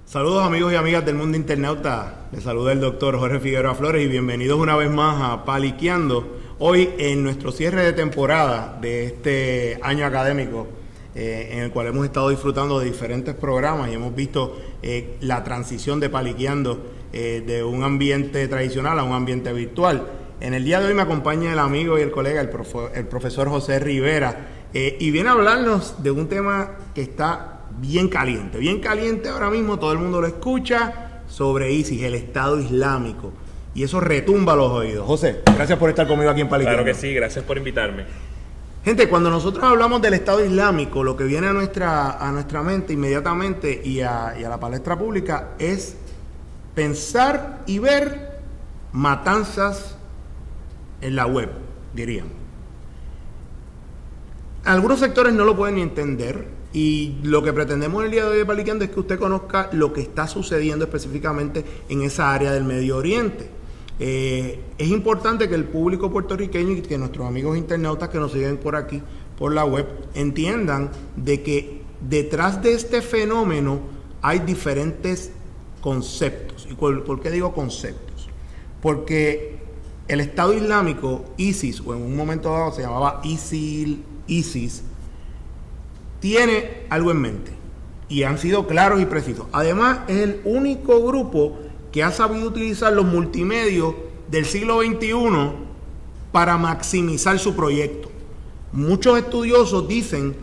Saludos amigos y amigas del mundo internauta, les saluda el doctor Jorge Figueroa Flores y bienvenidos una vez más a Paliqueando. Hoy en nuestro cierre de temporada de este año académico, en el cual hemos estado disfrutando de diferentes programas y hemos visto la transición de Paliqueando de un ambiente tradicional a un ambiente virtual. En el día de hoy me acompaña el amigo y el colega, el profesor José Rivera, y viene a hablarnos de un tema que está bien caliente ahora mismo, todo el mundo lo escucha, sobre ISIS, el Estado Islámico, y eso retumba los oídos. José, gracias por estar conmigo aquí en Paliqueando. Claro que sí, gracias por invitarme. Gente, cuando nosotros hablamos del Estado Islámico, lo que viene a nuestra mente inmediatamente y a la palestra pública es pensar y ver matanzas en la web, dirían. Algunos sectores no lo pueden ni entender. Y lo que pretendemos el día de hoy de Paliqueando es que usted conozca lo que está sucediendo específicamente en esa área del Medio Oriente. Es importante que el público puertorriqueño y que nuestros amigos internautas que nos siguen por aquí, por la web, entiendan de que detrás de este fenómeno hay diferentes conceptos. ¿Y por qué digo conceptos? Porque el Estado Islámico, ISIS, o en un momento dado se llamaba ISIS, tiene algo en mente y han sido claros y precisos. Además, es el único grupo que ha sabido utilizar los multimedios del siglo XXI para maximizar su proyecto. Muchos estudiosos dicen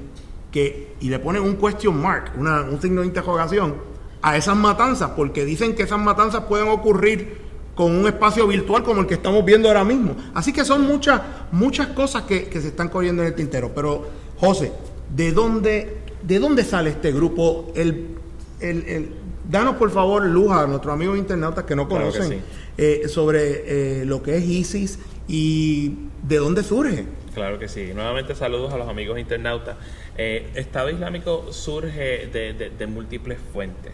que, y le ponen un question mark, un signo de interrogación a esas matanzas, porque dicen que esas matanzas pueden ocurrir con un espacio virtual como el que estamos viendo ahora mismo. Así que son muchas cosas que se están corriendo en el tintero. Pero, José, ¿De dónde sale este grupo? Danos por favor luz a nuestros amigos internautas que no conocen, claro que sí, sobre lo que es ISIS y de dónde surge. Claro que sí. Nuevamente saludos a los amigos internautas. Estado Islámico surge de múltiples fuentes.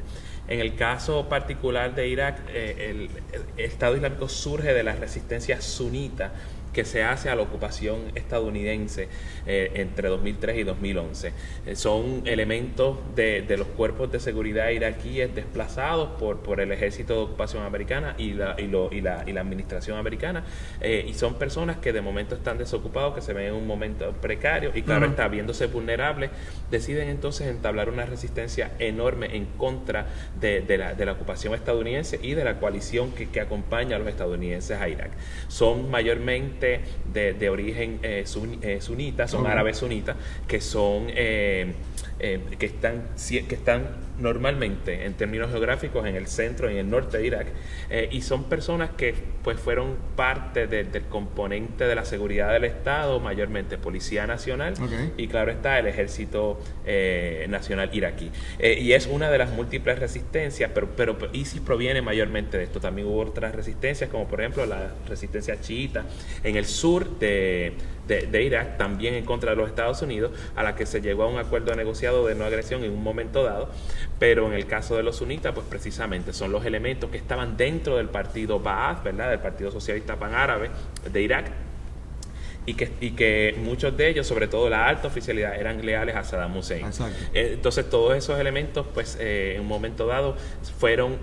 En el caso particular de Irak, el Estado Islámico surge de la resistencia sunita que se hace a la ocupación estadounidense entre 2003 y 2011. Son elementos de los cuerpos de seguridad iraquíes desplazados por el ejército de ocupación americana y la administración americana, y son personas que de momento están desocupados, que se ven en un momento precario y claro está, viéndose vulnerables, deciden entonces entablar una resistencia enorme en contra de la ocupación estadounidense y de la coalición que acompaña a los estadounidenses a Irak. Son mayormente de origen sunita, son árabes sunitas, que son que están normalmente en términos geográficos en el centro y en el norte de Irak, y son personas que pues fueron parte del componente de la seguridad del Estado, mayormente Policía Nacional, y claro está el Ejército Nacional iraquí, y es una de las múltiples resistencias, pero ISIS proviene mayormente de esto. También hubo otras resistencias, como por ejemplo la resistencia chiita en el sur de Irak, también en contra de los Estados Unidos, a la que se llegó a un acuerdo negociado de no agresión en un momento dado. Pero en el caso de los sunitas, pues precisamente son los elementos que estaban dentro del partido Ba'ath, ¿verdad?, del Partido Socialista Panárabe de Irak, y que muchos de ellos, sobre todo la alta oficialidad, eran leales a Saddam Hussein. Entonces todos esos elementos, pues en un momento dado, fueron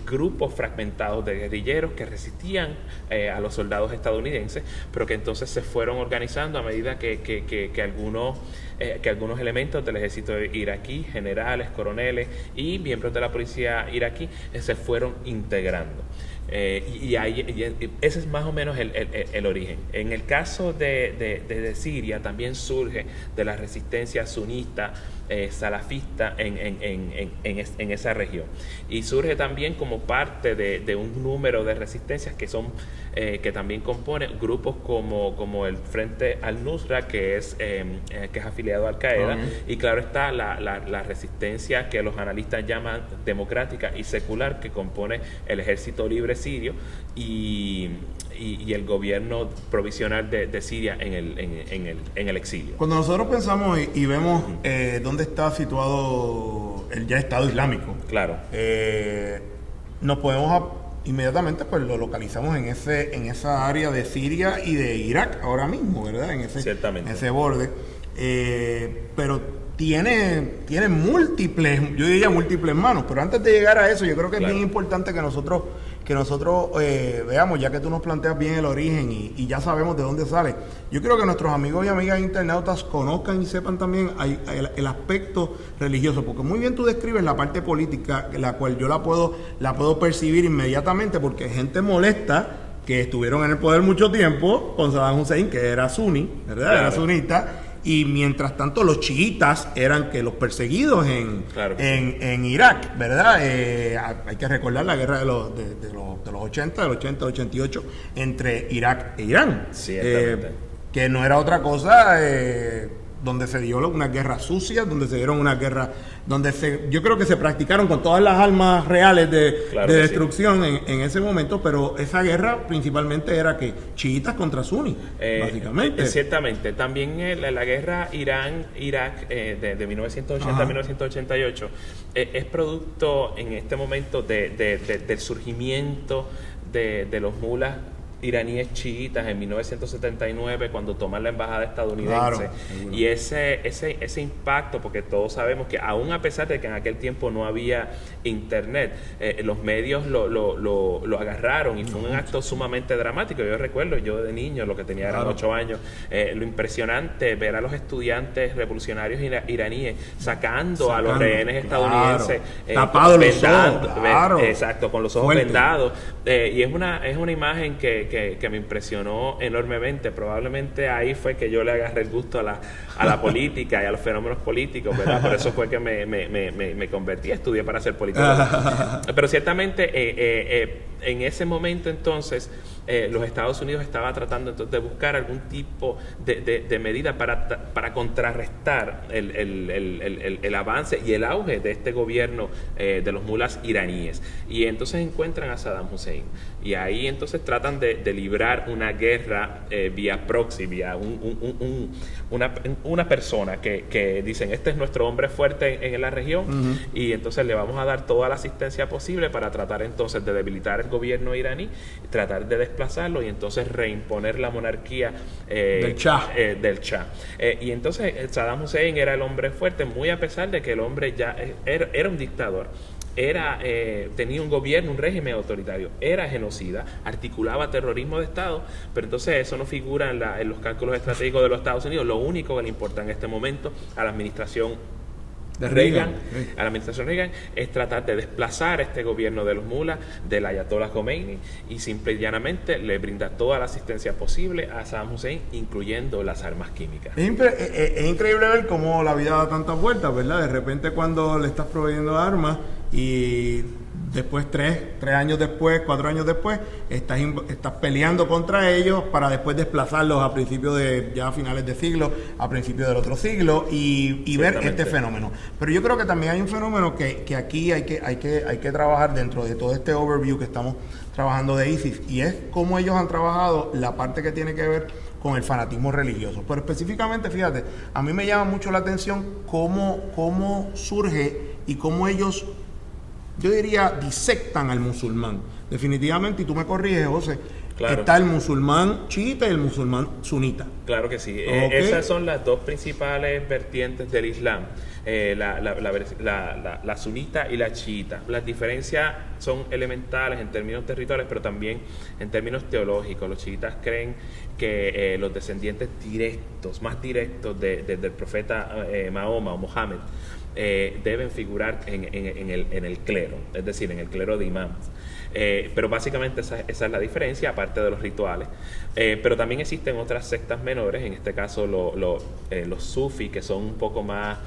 grupos fragmentados de guerrilleros que resistían a los soldados estadounidenses, pero que entonces se fueron organizando a medida que algunos elementos del ejército iraquí, generales, coroneles y miembros de la policía iraquí se fueron integrando. Y ese es más o menos el origen. En el caso de Siria también surge de la resistencia sunita salafista en esa región. Y surge también como parte de un número de resistencias que también componen grupos como el Frente al-Nusra, que es afiliado a Al-Qaeda, y claro está la resistencia que los analistas llaman democrática y secular, que compone el Ejército Libre Sirio y el gobierno provisional de Siria en el exilio. Cuando nosotros pensamos y vemos dónde está situado el ya Estado Islámico, claro, nos podemos inmediatamente pues lo localizamos en esa área de Siria y de Irak ahora mismo, ¿verdad? Ciertamente. En ese borde. Pero tiene múltiples, yo diría múltiples manos, pero antes de llegar a eso, yo creo que es bien importante que nosotros veamos, ya que tú nos planteas bien el origen y ya sabemos de dónde sale. Yo quiero que nuestros amigos y amigas internautas conozcan y sepan también el aspecto religioso, porque muy bien tú describes la parte política, la cual yo la puedo percibir inmediatamente, porque gente molesta que estuvieron en el poder mucho tiempo con Saddam Hussein, que era suní, ¿verdad? Claro. Era sunita. Y mientras tanto los chiitas eran que los perseguidos en Irak, ¿verdad? Hay que recordar la guerra de los 80, del 80 al 88, entre Irak e Irán. Que no era otra cosa, donde se dio una guerra sucia, donde se dieron una guerra, yo creo que se practicaron con todas las armas reales de destrucción en ese momento, pero esa guerra principalmente era que chiitas contra suní, básicamente. Ciertamente. También la guerra Irán-Irak de 1980 a 1988 es producto en este momento del surgimiento de los mulas iraníes chiitas en 1979 cuando toman la embajada estadounidense. Y ese impacto, porque todos sabemos que aún a pesar de que en aquel tiempo no había internet, los medios lo agarraron y fue un acto sumamente dramático. Yo recuerdo, yo de niño, lo que tenía eran 8 años, lo impresionante ver a los estudiantes revolucionarios iraníes sacando a los rehenes estadounidenses tapados los ojos, exacto, con los ojos vendados, y es una imagen que me impresionó enormemente. Probablemente ahí fue que yo le agarré el gusto a la política y a los fenómenos políticos, ¿verdad? Por eso fue que me convertí, estudié para ser político. Pero ciertamente en ese momento entonces los Estados Unidos estaba tratando entonces de buscar algún tipo de medida para contrarrestar el avance y el auge de este gobierno de los mulas iraníes. Y entonces encuentran a Saddam Hussein. Y ahí entonces tratan de librar una guerra vía proxy, vía una persona que dicen, este es nuestro hombre fuerte en la región, y entonces le vamos a dar toda la asistencia posible para tratar entonces de debilitar el gobierno iraní, tratar de desplazarlo y entonces reimponer la monarquía del Shah. Y entonces Saddam Hussein era el hombre fuerte, muy a pesar de que el hombre ya era un dictador. Tenía un gobierno, un régimen autoritario, era genocida, articulaba terrorismo de Estado, pero entonces eso no figura en los cálculos estratégicos de los Estados Unidos. Lo único que le importa en este momento a la administración Reagan es tratar de desplazar este gobierno de los mulas del Ayatollah Khomeini, y simple y llanamente le brinda toda la asistencia posible a Saddam Hussein, incluyendo las armas químicas. Es increíble ver cómo la vida da tantas vueltas, ¿verdad? De repente cuando le estás proveyendo armas y después 4 años después estás peleando contra ellos para después desplazarlos a principios a finales de siglo, a principios del otro siglo, y ver este fenómeno. Pero yo creo que también hay un fenómeno que aquí hay que trabajar dentro de todo este overview que estamos trabajando de ISIS, y es cómo ellos han trabajado la parte que tiene que ver con el fanatismo religioso. Pero específicamente, fíjate, a mí me llama mucho la atención cómo surge y cómo ellos, yo diría, disectan al musulmán. Definitivamente, y tú me corriges, José, está el musulmán chiita y el musulmán sunita. Claro que sí. Esas son las dos principales vertientes del Islam. La sunita y la chiita. Las diferencias son elementales en términos territoriales, pero también en términos teológicos. Los chiitas creen que los descendientes más directos del profeta Mahoma o Mohammed deben figurar en el clero, es decir, en el clero de imams. Pero básicamente esa es la diferencia, aparte de los rituales. Pero también existen otras sectas menores, en este caso los sufis, que son un poco más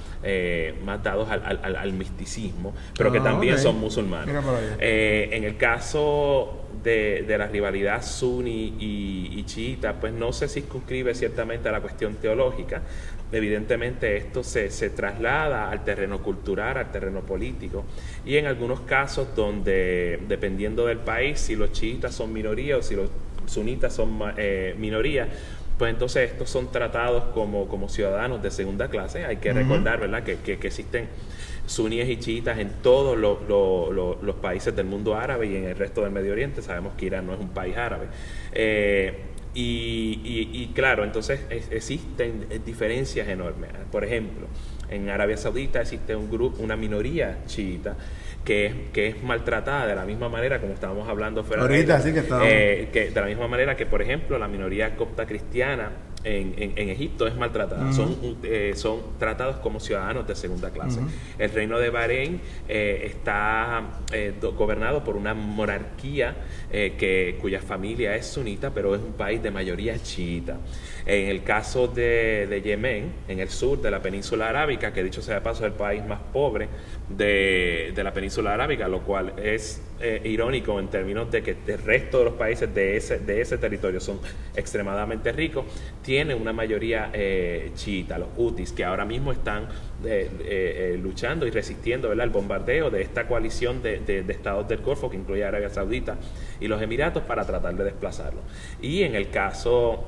dados al misticismo, pero que también son musulmanes. En el caso de la rivalidad suní y chiita, pues no se circunscribe ciertamente a la cuestión teológica. Evidentemente esto se traslada al terreno cultural, al terreno político, y en algunos casos donde, dependiendo del país, si los chiitas son minoría o si los sunitas son minoría, pues entonces estos son tratados como ciudadanos de segunda clase. Hay que recordar, ¿verdad?, que existen suníes y chiitas en todos los países del mundo árabe y en el resto del Medio Oriente. Sabemos que Irán no es un país árabe. Y claro, entonces existen diferencias enormes. Por ejemplo, en Arabia Saudita existe una minoría chiita que es maltratada de la misma manera, como estábamos hablando fuera ahorita, sí que estábamos. Que de la misma manera que, por ejemplo, la minoría copta cristiana en Egipto es maltratada. Son tratados como ciudadanos de segunda clase. El reino de Bahrein está gobernado por una monarquía cuya familia es sunita, pero es un país de mayoría chiita. En el caso de Yemen, en el sur de la península arábica, que dicho sea de paso es el país más pobre de la península arábica, lo cual es irónico en términos de que el resto de los países de ese territorio son extremadamente ricos, tiene una mayoría chiita, los hutis, que ahora mismo están luchando y resistiendo, ¿verdad?, el bombardeo de esta coalición de estados del Golfo, que incluye a Arabia Saudita y los Emiratos, para tratar de desplazarlo. Y en el caso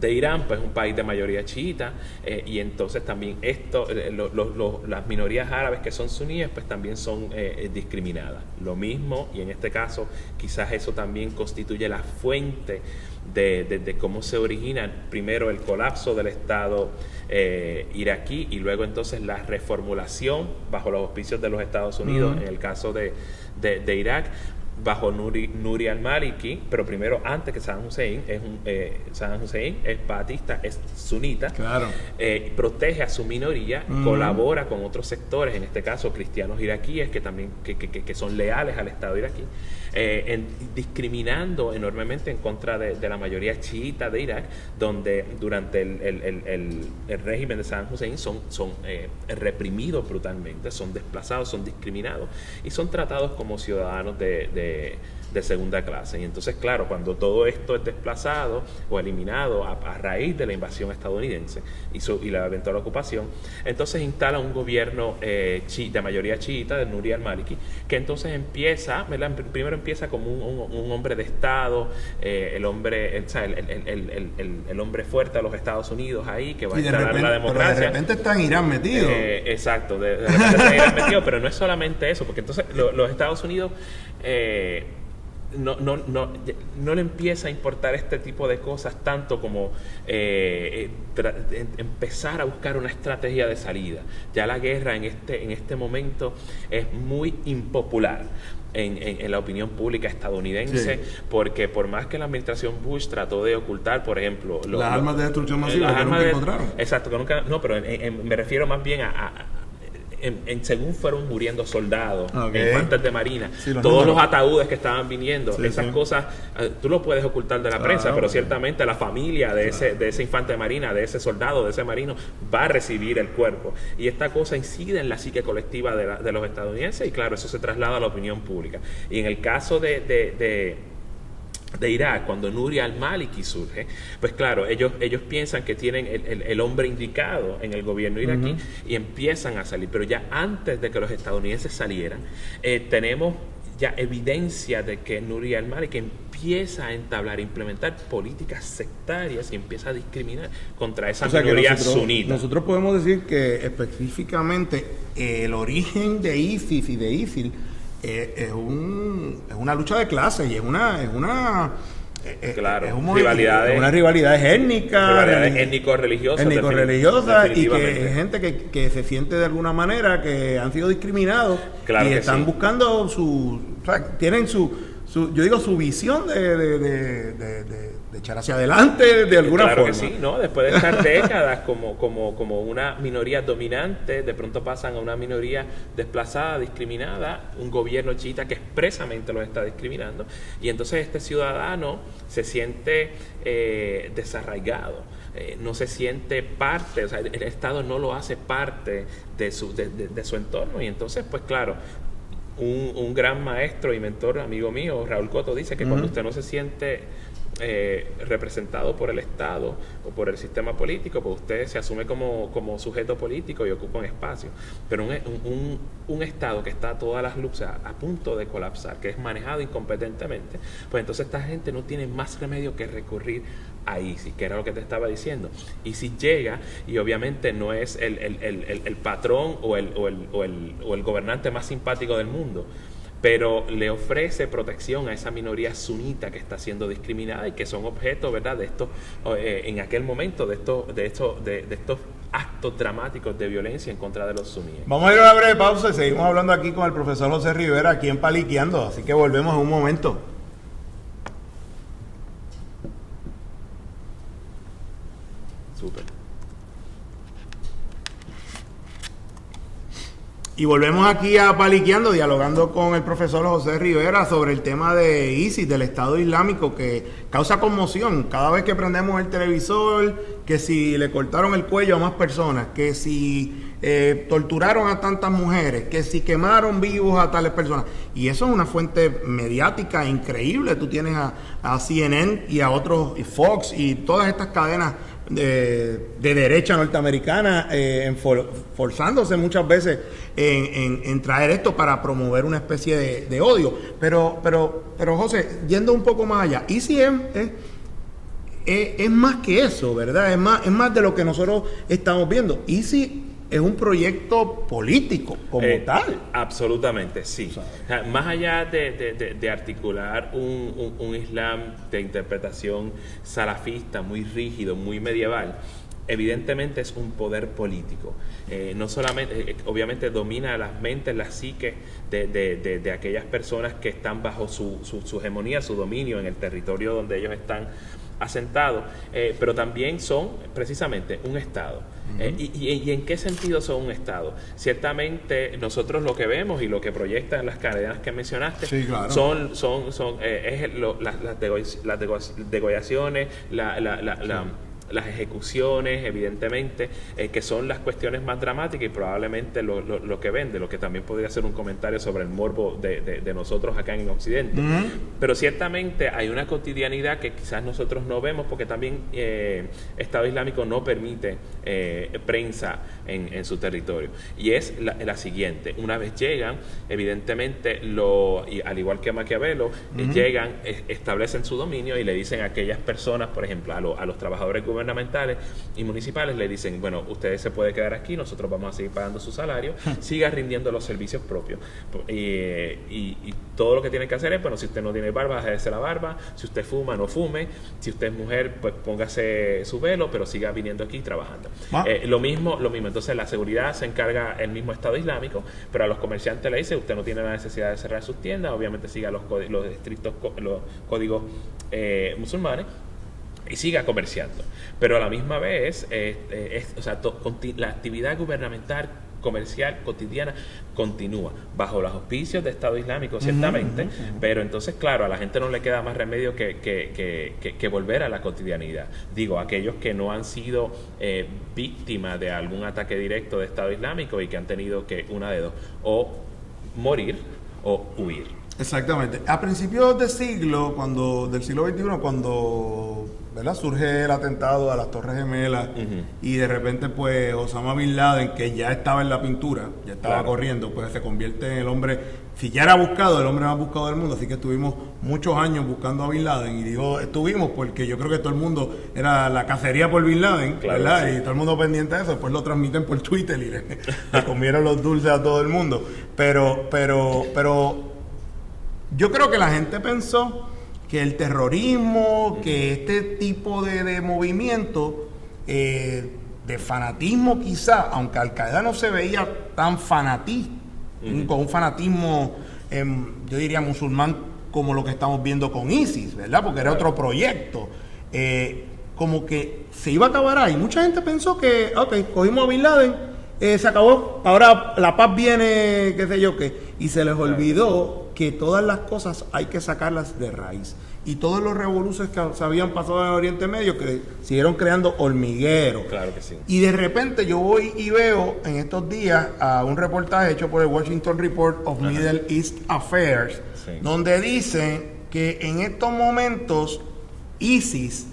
de Irán, pues un país de mayoría chiita, y entonces también las minorías árabes que son suníes, pues también son discriminadas. Lo mismo, y en este caso quizás eso también constituye la fuente de cómo se origina primero el colapso del Estado iraquí y luego entonces la reformulación bajo los auspicios de los Estados Unidos, en el caso de Irak, bajo Nuri al-Maliki, pero primero, antes que Saddam Hussein, Saddam Hussein es baatista, es sunita, claro. Protege a su minoría, colabora con otros sectores, en este caso cristianos iraquíes, que también que son leales al Estado iraquí, discriminando enormemente en contra de la mayoría chiita de Irak, donde durante el régimen de Saddam Hussein son reprimidos brutalmente, son desplazados, son discriminados y son tratados como ciudadanos de segunda clase. Y entonces, claro, cuando todo esto es desplazado o eliminado a raíz de la invasión estadounidense y la eventual ocupación, entonces instala un gobierno de mayoría chiita, de Nuri al-Maliki, que entonces empieza, ¿verdad? Primero empieza como un hombre de Estado, el hombre fuerte de los Estados Unidos ahí, que va a instalar la democracia. Pero de repente está en Irán metido. Exacto, de repente está en Irán metido, pero no es solamente eso, porque entonces los Estados Unidos no le empieza a importar este tipo de cosas tanto como empezar a buscar una estrategia de salida. Ya la guerra en este momento es muy impopular en la opinión pública estadounidense, porque por más que la administración Bush trató de ocultar, por ejemplo, las armas de destrucción masiva que nunca encontraron. Exacto, que nunca, no, pero me refiero más bien según fueron muriendo soldados, infantes de marina, todos los ataúdes que estaban viniendo, esas cosas tú lo puedes ocultar de la prensa, pero ciertamente la familia de ese infante de marina, de ese soldado, de ese marino, va a recibir el cuerpo, y esta cosa incide en la psique colectiva de los estadounidenses, y claro, eso se traslada a la opinión pública. Y en el caso de Irak, cuando Nuri al-Maliki surge, pues claro, ellos piensan que tienen el hombre indicado en el gobierno iraquí, y empiezan a salir, pero ya antes de que los estadounidenses salieran, tenemos ya evidencia de que Nuri al-Maliki empieza a entablar, a implementar políticas sectarias y empieza a discriminar contra esa minoría sunita. Nosotros podemos decir que específicamente el origen de ISIS y de ISIL es una lucha de clases, y es una rivalidad étnica, étnico-religiosa, y que es gente que se siente de alguna manera que han sido discriminados, y están buscando tienen su visión de echar hacia adelante de alguna claro forma. Que sí, ¿no? Después de estar décadas como una minoría dominante, de pronto pasan a una minoría desplazada, discriminada, un gobierno chiita que expresamente los está discriminando, y entonces este ciudadano se siente desarraigado, no se siente parte, o sea, el Estado no lo hace parte de su entorno, y entonces, pues claro, un gran maestro y mentor, amigo mío, Raúl Cotto, dice que cuando usted no se siente representado por el Estado o por el sistema político, pues usted se asume como sujeto político y ocupa un espacio. Pero un Estado que está a todas las luces a punto de colapsar, que es manejado incompetentemente, pues entonces esta gente no tiene más remedio que recurrir a ISIS, que era lo que te estaba diciendo. ISIS llega y obviamente no es el patrón o el gobernante más simpático del mundo, pero le ofrece protección a esa minoría sunita que está siendo discriminada y que son objeto, ¿verdad?, de estos, en aquel momento, de estos actos dramáticos de violencia en contra de los suníes. Vamos a ir a una breve pausa y seguimos hablando aquí con el profesor José Rivera, aquí en Paliqueando, así que volvemos en un momento. Súper. Y volvemos aquí a Paliqueando, dialogando con el profesor José Rivera sobre el tema de ISIS, del Estado Islámico, que causa conmoción cada vez que prendemos el televisor, que si le cortaron el cuello a más personas, que si torturaron a tantas mujeres, que si quemaron vivos a tales personas. Y eso es una fuente mediática increíble. Tú tienes a CNN y a otros, y Fox y todas estas cadenas de derecha norteamericana forzándose muchas veces en traer esto para promover una especie de odio. Pero José, yendo un poco más allá, ICM es más que eso, ¿verdad? Es más de lo que nosotros estamos viendo. ISIS es un proyecto político como tal. Absolutamente, sí. O sea, más allá de articular un Islam de interpretación salafista, muy rígido, muy medieval, evidentemente es un poder político. No solamente, obviamente domina las mentes, las psiques de aquellas personas que están bajo su hegemonía, su dominio en el territorio donde ellos están asentados, pero también son precisamente un Estado. ¿Y en qué sentido son un Estado? Ciertamente nosotros lo que vemos y lo que proyectan las cadenas que mencionaste, sí, claro, son las degollaciones, las ejecuciones, evidentemente, que son las cuestiones más dramáticas y probablemente lo que vende, lo que también podría ser un comentario sobre el morbo de nosotros acá en Occidente. Pero ciertamente hay una cotidianidad que quizás nosotros no vemos, porque también Estado Islámico no permite prensa en su territorio. Y es la siguiente: una vez llegan, evidentemente, y al igual que Maquiavelo, llegan, establecen su dominio y le dicen a aquellas personas, por ejemplo, a los trabajadores gubernamentales y municipales, le dicen: bueno, ustedes se pueden quedar aquí, nosotros vamos a seguir pagando su salario, siga rindiendo los servicios propios, y todo lo que tienen que hacer es, bueno, si usted no tiene barba, déjese la barba, si usted fuma, no fume, si usted es mujer, pues póngase su velo, pero siga viniendo aquí trabajando. Lo mismo, entonces la seguridad se encarga el mismo Estado Islámico, pero a los comerciantes le dice: usted no tiene la necesidad de cerrar sus tiendas, obviamente siga los estrictos los códigos musulmanes y siga comerciando. Pero a la misma vez, la actividad gubernamental, comercial, cotidiana, continúa bajo los auspicios de Estado Islámico, ciertamente, pero entonces, claro, a la gente no le queda más remedio que volver a la cotidianidad. Digo, aquellos que no han sido víctimas de algún ataque directo de Estado Islámico y que han tenido que, una de dos, o morir o huir. Exactamente. A principios del siglo XXI, cuando, ¿verdad?, surge el atentado a las Torres Gemelas, y de repente, pues, Osama Bin Laden, que ya estaba en la pintura, ya estaba corriendo, pues se convierte en el hombre, si ya era buscado, el hombre más buscado del mundo. Así que estuvimos muchos años buscando a Bin Laden, y digo estuvimos porque yo creo que todo el mundo era la cacería por Bin Laden, ¿verdad? Sí. Y todo el mundo pendiente de eso. Después lo transmiten por Twitter y le comieron los dulces a todo el mundo. Pero yo creo que la gente pensó que el terrorismo, que este tipo de movimiento, de fanatismo quizá, aunque Al-Qaeda no se veía tan fanatista, con un fanatismo, yo diría musulmán, como lo que estamos viendo con ISIS, ¿verdad? Porque era otro proyecto. como que se iba a acabar ahí. Mucha gente pensó que, ok, cogimos a Bin Laden, se acabó, ahora la paz viene, qué sé yo qué, y se les olvidó que todas las cosas hay que sacarlas de raíz. Y todos los revoluciones que se habían pasado en el Oriente Medio que siguieron creando hormigueros. Claro que sí. Y de repente yo voy y veo en estos días a un reportaje hecho por el Washington Report of Middle East Affairs, donde dicen que en estos momentos ISIS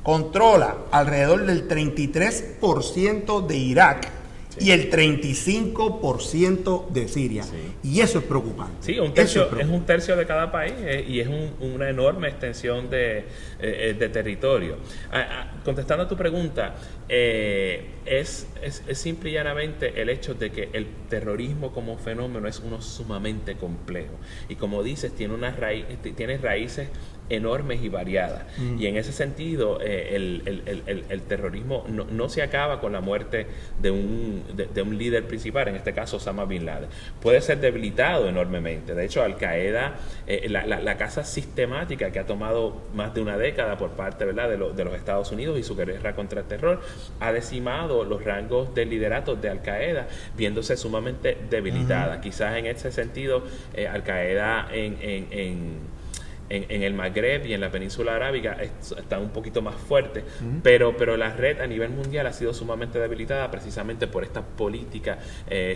controla alrededor del 33% de Irak y el 35% de Siria. Y eso es preocupante. Sí, es un tercio de cada país y es una enorme extensión de territorio. Contestando a tu pregunta, es simple y llanamente el hecho de que el terrorismo como fenómeno es uno sumamente complejo. Y como dices, tiene raíces enormes y variadas. Y en ese sentido, el terrorismo no se acaba con la muerte de un líder principal, en este caso Osama Bin Laden. Puede ser debilitado enormemente. De hecho, Al-Qaeda, la caza sistemática que ha tomado más de una década por parte, ¿verdad?, de los Estados Unidos y su guerra contra el terror, ha decimado los rangos de liderato de Al-Qaeda, viéndose sumamente debilitada. Quizás en ese sentido, Al-Qaeda en el Magreb y en la península arábiga está un poquito más fuerte, pero la red a nivel mundial ha sido sumamente debilitada precisamente por esta política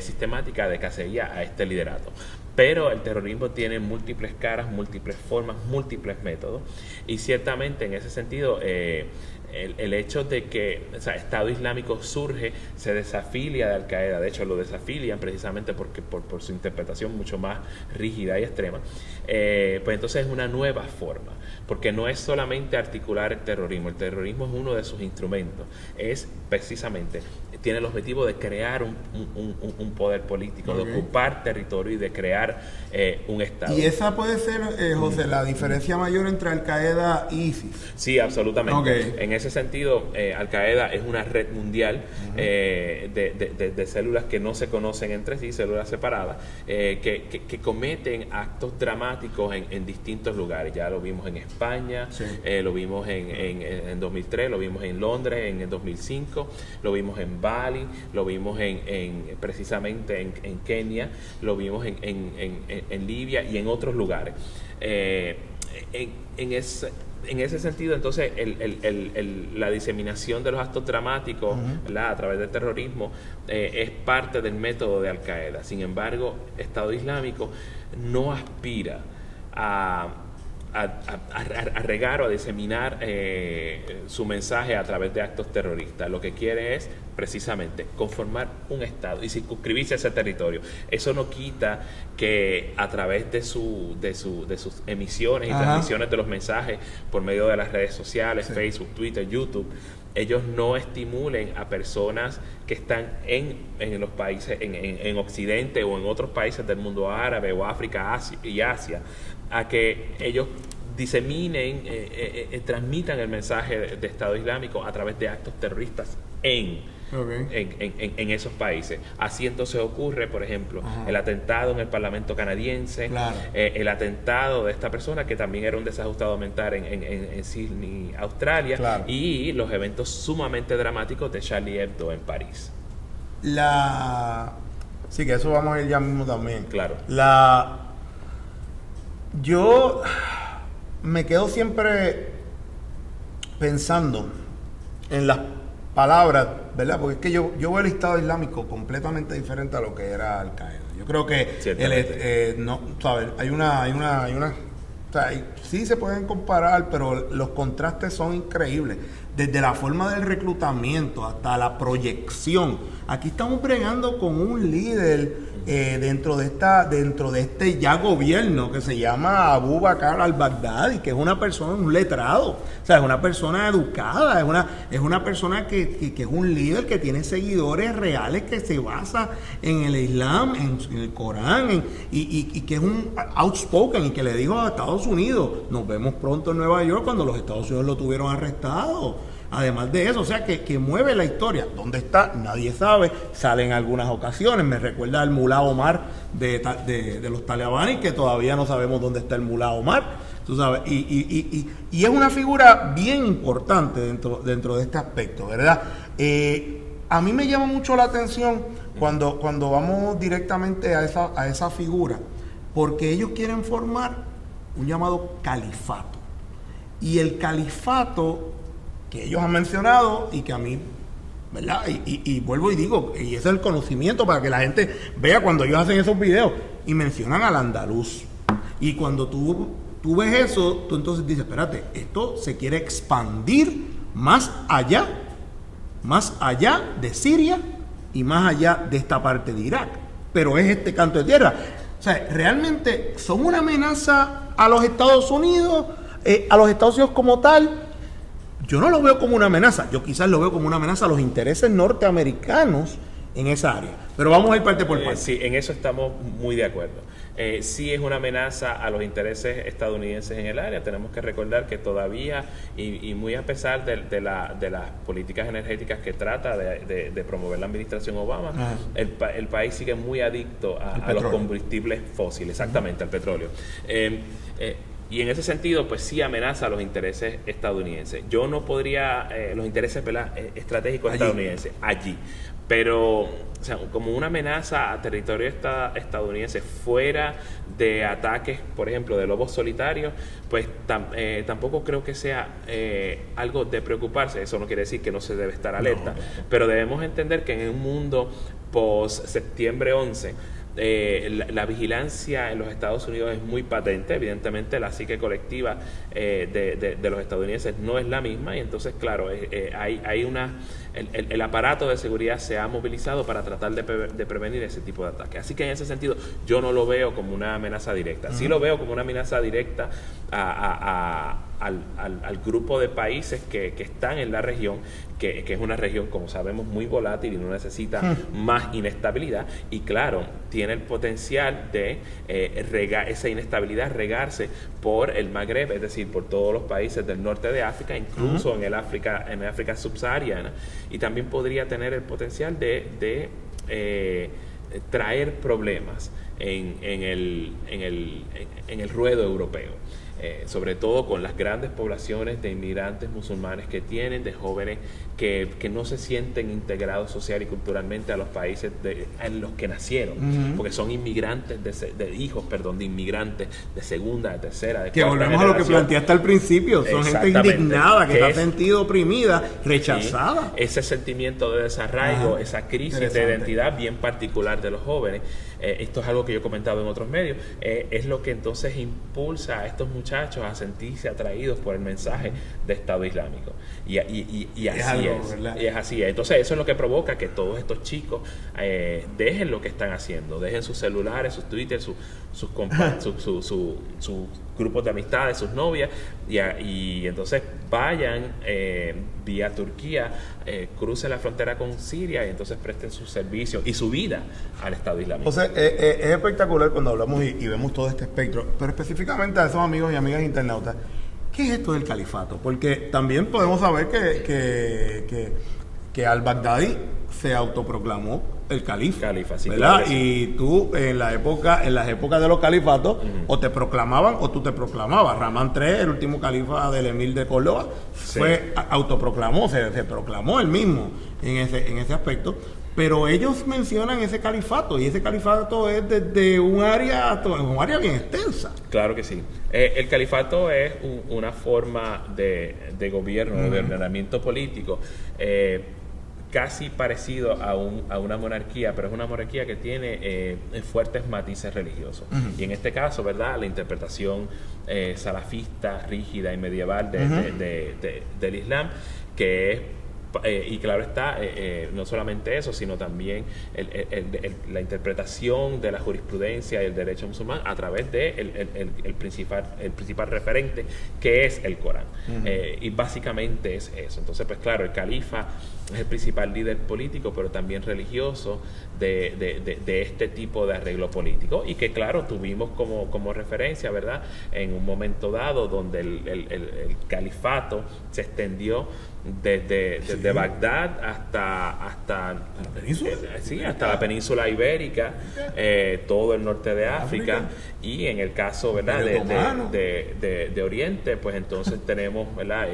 sistemática de cacería a este liderato. Pero el terrorismo tiene múltiples caras, múltiples formas, múltiples métodos, y ciertamente en ese sentido el hecho de que Estado Islámico surge, se desafilia de Al-Qaeda, de hecho lo desafilian precisamente porque por su interpretación mucho más rígida y extrema, pues entonces es una nueva forma, porque no es solamente articular el terrorismo es uno de sus instrumentos, es precisamente, tiene el objetivo de crear un poder político, de ocupar territorio y de crear un Estado. Y esa puede ser, José, la diferencia mayor entre Al-Qaeda y ISIS. Sí, absolutamente. En ese sentido, Al-Qaeda es una red mundial de células que no se conocen entre sí, células separadas, que cometen actos dramáticos en distintos lugares. Ya lo vimos en España, lo vimos en 2003, lo vimos en Londres en el 2005, lo vimos en Bali, lo vimos precisamente en Kenia, lo vimos en Libia y en otros lugares. En ese sentido, entonces, la diseminación de los actos dramáticos, ¿verdad?, a través del terrorismo es parte del método de Al-Qaeda. Sin embargo, Estado Islámico no aspira a regar o a diseminar su mensaje a través de actos terroristas. Lo que quiere es precisamente conformar un Estado y circunscribirse a ese territorio. Eso no quita que a través de sus emisiones y transmisiones de los mensajes por medio de las redes sociales, Facebook, Twitter, YouTube, ellos no estimulen a personas que están en los países, en Occidente o en otros países del mundo árabe o África y Asia, a que ellos diseminen, transmitan el mensaje de Estado Islámico a través de actos terroristas en esos países. Así entonces ocurre, por ejemplo, el atentado en el Parlamento canadiense, el atentado de esta persona que también era un desajustado mental en Sydney, Australia, y los eventos sumamente dramáticos de Charlie Hebdo en París. Sí, que eso vamos a ir ya mismo también. Claro. Yo me quedo siempre pensando en las palabras, ¿verdad? Porque es que yo veo el Estado Islámico completamente diferente a lo que era Al-Qaeda. Yo creo que no, ¿sabes? Hay una, o sea, sí se pueden comparar, pero los contrastes son increíbles. Desde la forma del reclutamiento hasta la proyección. Aquí estamos bregando con un líder dentro de este ya gobierno que se llama Abu Bakr al-Baghdadi, que es una persona, un letrado, o sea, es una persona educada, es una persona que es un líder que tiene seguidores reales, que se basa en el Islam, en el Corán, y que es un outspoken y que le dijo a Estados Unidos, nos vemos pronto en Nueva York, cuando los Estados Unidos lo tuvieron arrestado. Además de eso, o sea, que mueve la historia. ¿Dónde está? Nadie sabe. Sale en algunas ocasiones. Me recuerda al Mullah Omar de los talibanes, que todavía no sabemos dónde está el Mullah Omar. Tú sabes, y es una figura bien importante dentro de este aspecto, ¿verdad? A mí me llama mucho la atención cuando vamos directamente a esa figura, porque ellos quieren formar un llamado califato. Y el califato que ellos han mencionado y que a mí, ¿verdad? Y vuelvo y digo, y ese es el conocimiento para que la gente vea cuando ellos hacen esos videos y mencionan al andaluz. Y cuando tú ves eso, tú entonces dices, espérate, esto se quiere expandir más allá de Siria y más allá de esta parte de Irak. Pero es este canto de tierra. O sea, realmente son una amenaza a los Estados Unidos, a los Estados Unidos como tal. Yo no lo veo como una amenaza, yo quizás lo veo como una amenaza a los intereses norteamericanos en esa área. Pero vamos a ir parte por parte. Sí, en eso estamos muy de acuerdo. Sí es una amenaza a los intereses estadounidenses en el área. Tenemos que recordar que todavía, y muy a pesar de las políticas energéticas que trata de promover la administración Obama, el país sigue muy adicto a los combustibles fósiles, exactamente, al petróleo. Y en ese sentido, pues sí amenaza a los intereses estadounidenses. Yo no podría, los intereses, ¿verdad?, estratégicos estadounidenses allí, pero o sea, como una amenaza a territorio estadounidense fuera de ataques, por ejemplo, de lobos solitarios, pues tampoco creo que sea algo de preocuparse. Eso no quiere decir que no se debe estar alerta, pero debemos entender que en un mundo post-septiembre 11, la vigilancia en los Estados Unidos es muy patente. Evidentemente la psique colectiva de los estadounidenses no es la misma, y entonces claro, el aparato de seguridad se ha movilizado para tratar de prevenir ese tipo de ataques. Así que en ese sentido yo no lo veo como una amenaza directa. Sí lo veo como una amenaza directa al grupo de países que están en la región, que es una región, como sabemos, muy volátil y no necesita más inestabilidad, y claro, tiene el potencial de esa inestabilidad regarse por el Magreb, es decir, por todos los países del norte de África, incluso en el África subsahariana, y también podría tener el potencial de traer problemas en el ruedo europeo. Sobre todo con las grandes poblaciones de inmigrantes musulmanes que tienen, de jóvenes que no se sienten integrados social y culturalmente a los países en los que nacieron, porque son inmigrantes de inmigrantes de segunda, de tercera, de que cuarta volvemos a lo que planteaste al principio, son gente indignada, que se ha sentido oprimida, rechazada. Sí, ese sentimiento de desarraigo, esa crisis de identidad bien particular de los jóvenes, esto es algo que yo he comentado en otros medios, es lo que entonces impulsa a estos muchachos a sentirse atraídos por el mensaje de Estado Islámico. Y así es. Y es así. Entonces eso es lo que provoca que todos estos chicos dejen lo que están haciendo, dejen sus celulares, sus Twitter, sus grupos de amistades, sus novias, y entonces vayan vía Turquía, crucen la frontera con Siria y entonces presten sus servicios y su vida al Estado Islámico. O sea, es espectacular cuando hablamos y vemos todo este espectro, pero específicamente a esos amigos y amigas internautas, ¿qué es esto del califato? Porque también podemos saber que al-Baghdadi se autoproclamó el califa, sí, ¿verdad? Claro, sí. Y tú en las épocas de los califatos, o te proclamaban o tú te proclamabas. Ramán III, el último califa del emir de Córdoba, autoproclamó, se proclamó él mismo en ese aspecto. Pero ellos mencionan ese califato, y ese califato es desde un área bien extensa. Claro que sí. El califato es una forma de gobierno, de ordenamiento político, casi parecido a una monarquía, pero es una monarquía que tiene fuertes matices religiosos. Y en este caso, ¿verdad?, la interpretación salafista, rígida y medieval del Islam, que es y claro está, no solamente eso, sino también la interpretación de la jurisprudencia y el derecho musulmán a través de el principal referente, que es el Corán. Y básicamente es eso. Entonces, pues claro, el califa es el principal líder político, pero también religioso de este tipo de arreglo político, y que claro, tuvimos como referencia, ¿verdad?, en un momento dado donde el califato se extendió desde Bagdad hasta ¿La península? hasta la península ibérica, todo el norte de África, y en el caso, ¿verdad?, de Oriente, pues entonces tenemos, ¿verdad?,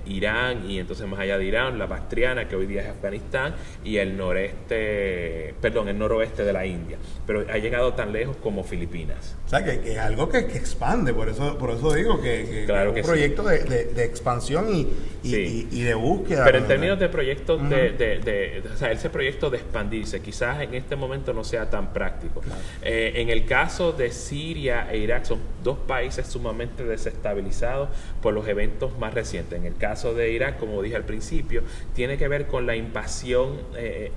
Irán, y entonces más allá de Irán, la Bactriana, que hoy día es Afganistán, y el noroeste de la India, pero ha llegado tan lejos como Filipinas. O sea, que es algo que expande, por eso digo que Claro es que un proyecto de expansión y de búsqueda. Pero en términos de proyectos o sea, ese proyecto de expandirse, quizás en este momento no sea tan práctico. Claro. En el caso de Siria e Irak, son dos países sumamente desestabilizados por los eventos más recientes. En el caso de Irak, como dije al principio, tiene que ver con la invasión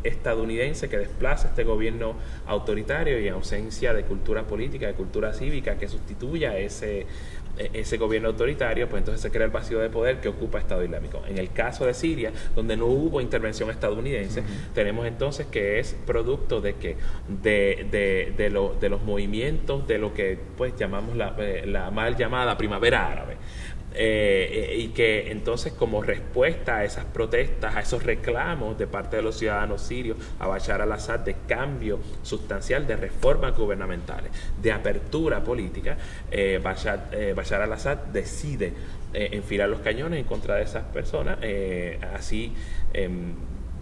estadounidense que desplaza este gobierno autoritario y ausencia de cultura política, de cultura cívica que sustituya ese gobierno autoritario, pues entonces se crea el vacío de poder que ocupa Estado Islámico. En el caso de Siria, donde no hubo intervención estadounidense, tenemos entonces que es producto de que de los movimientos de lo que pues llamamos la mal llamada primavera árabe. Y que entonces, como respuesta a esas protestas, a esos reclamos de parte de los ciudadanos sirios a Bashar al-Assad de cambio sustancial, de reformas gubernamentales, de apertura política, Bashar al-Assad decide enfilar los cañones en contra de esas personas, así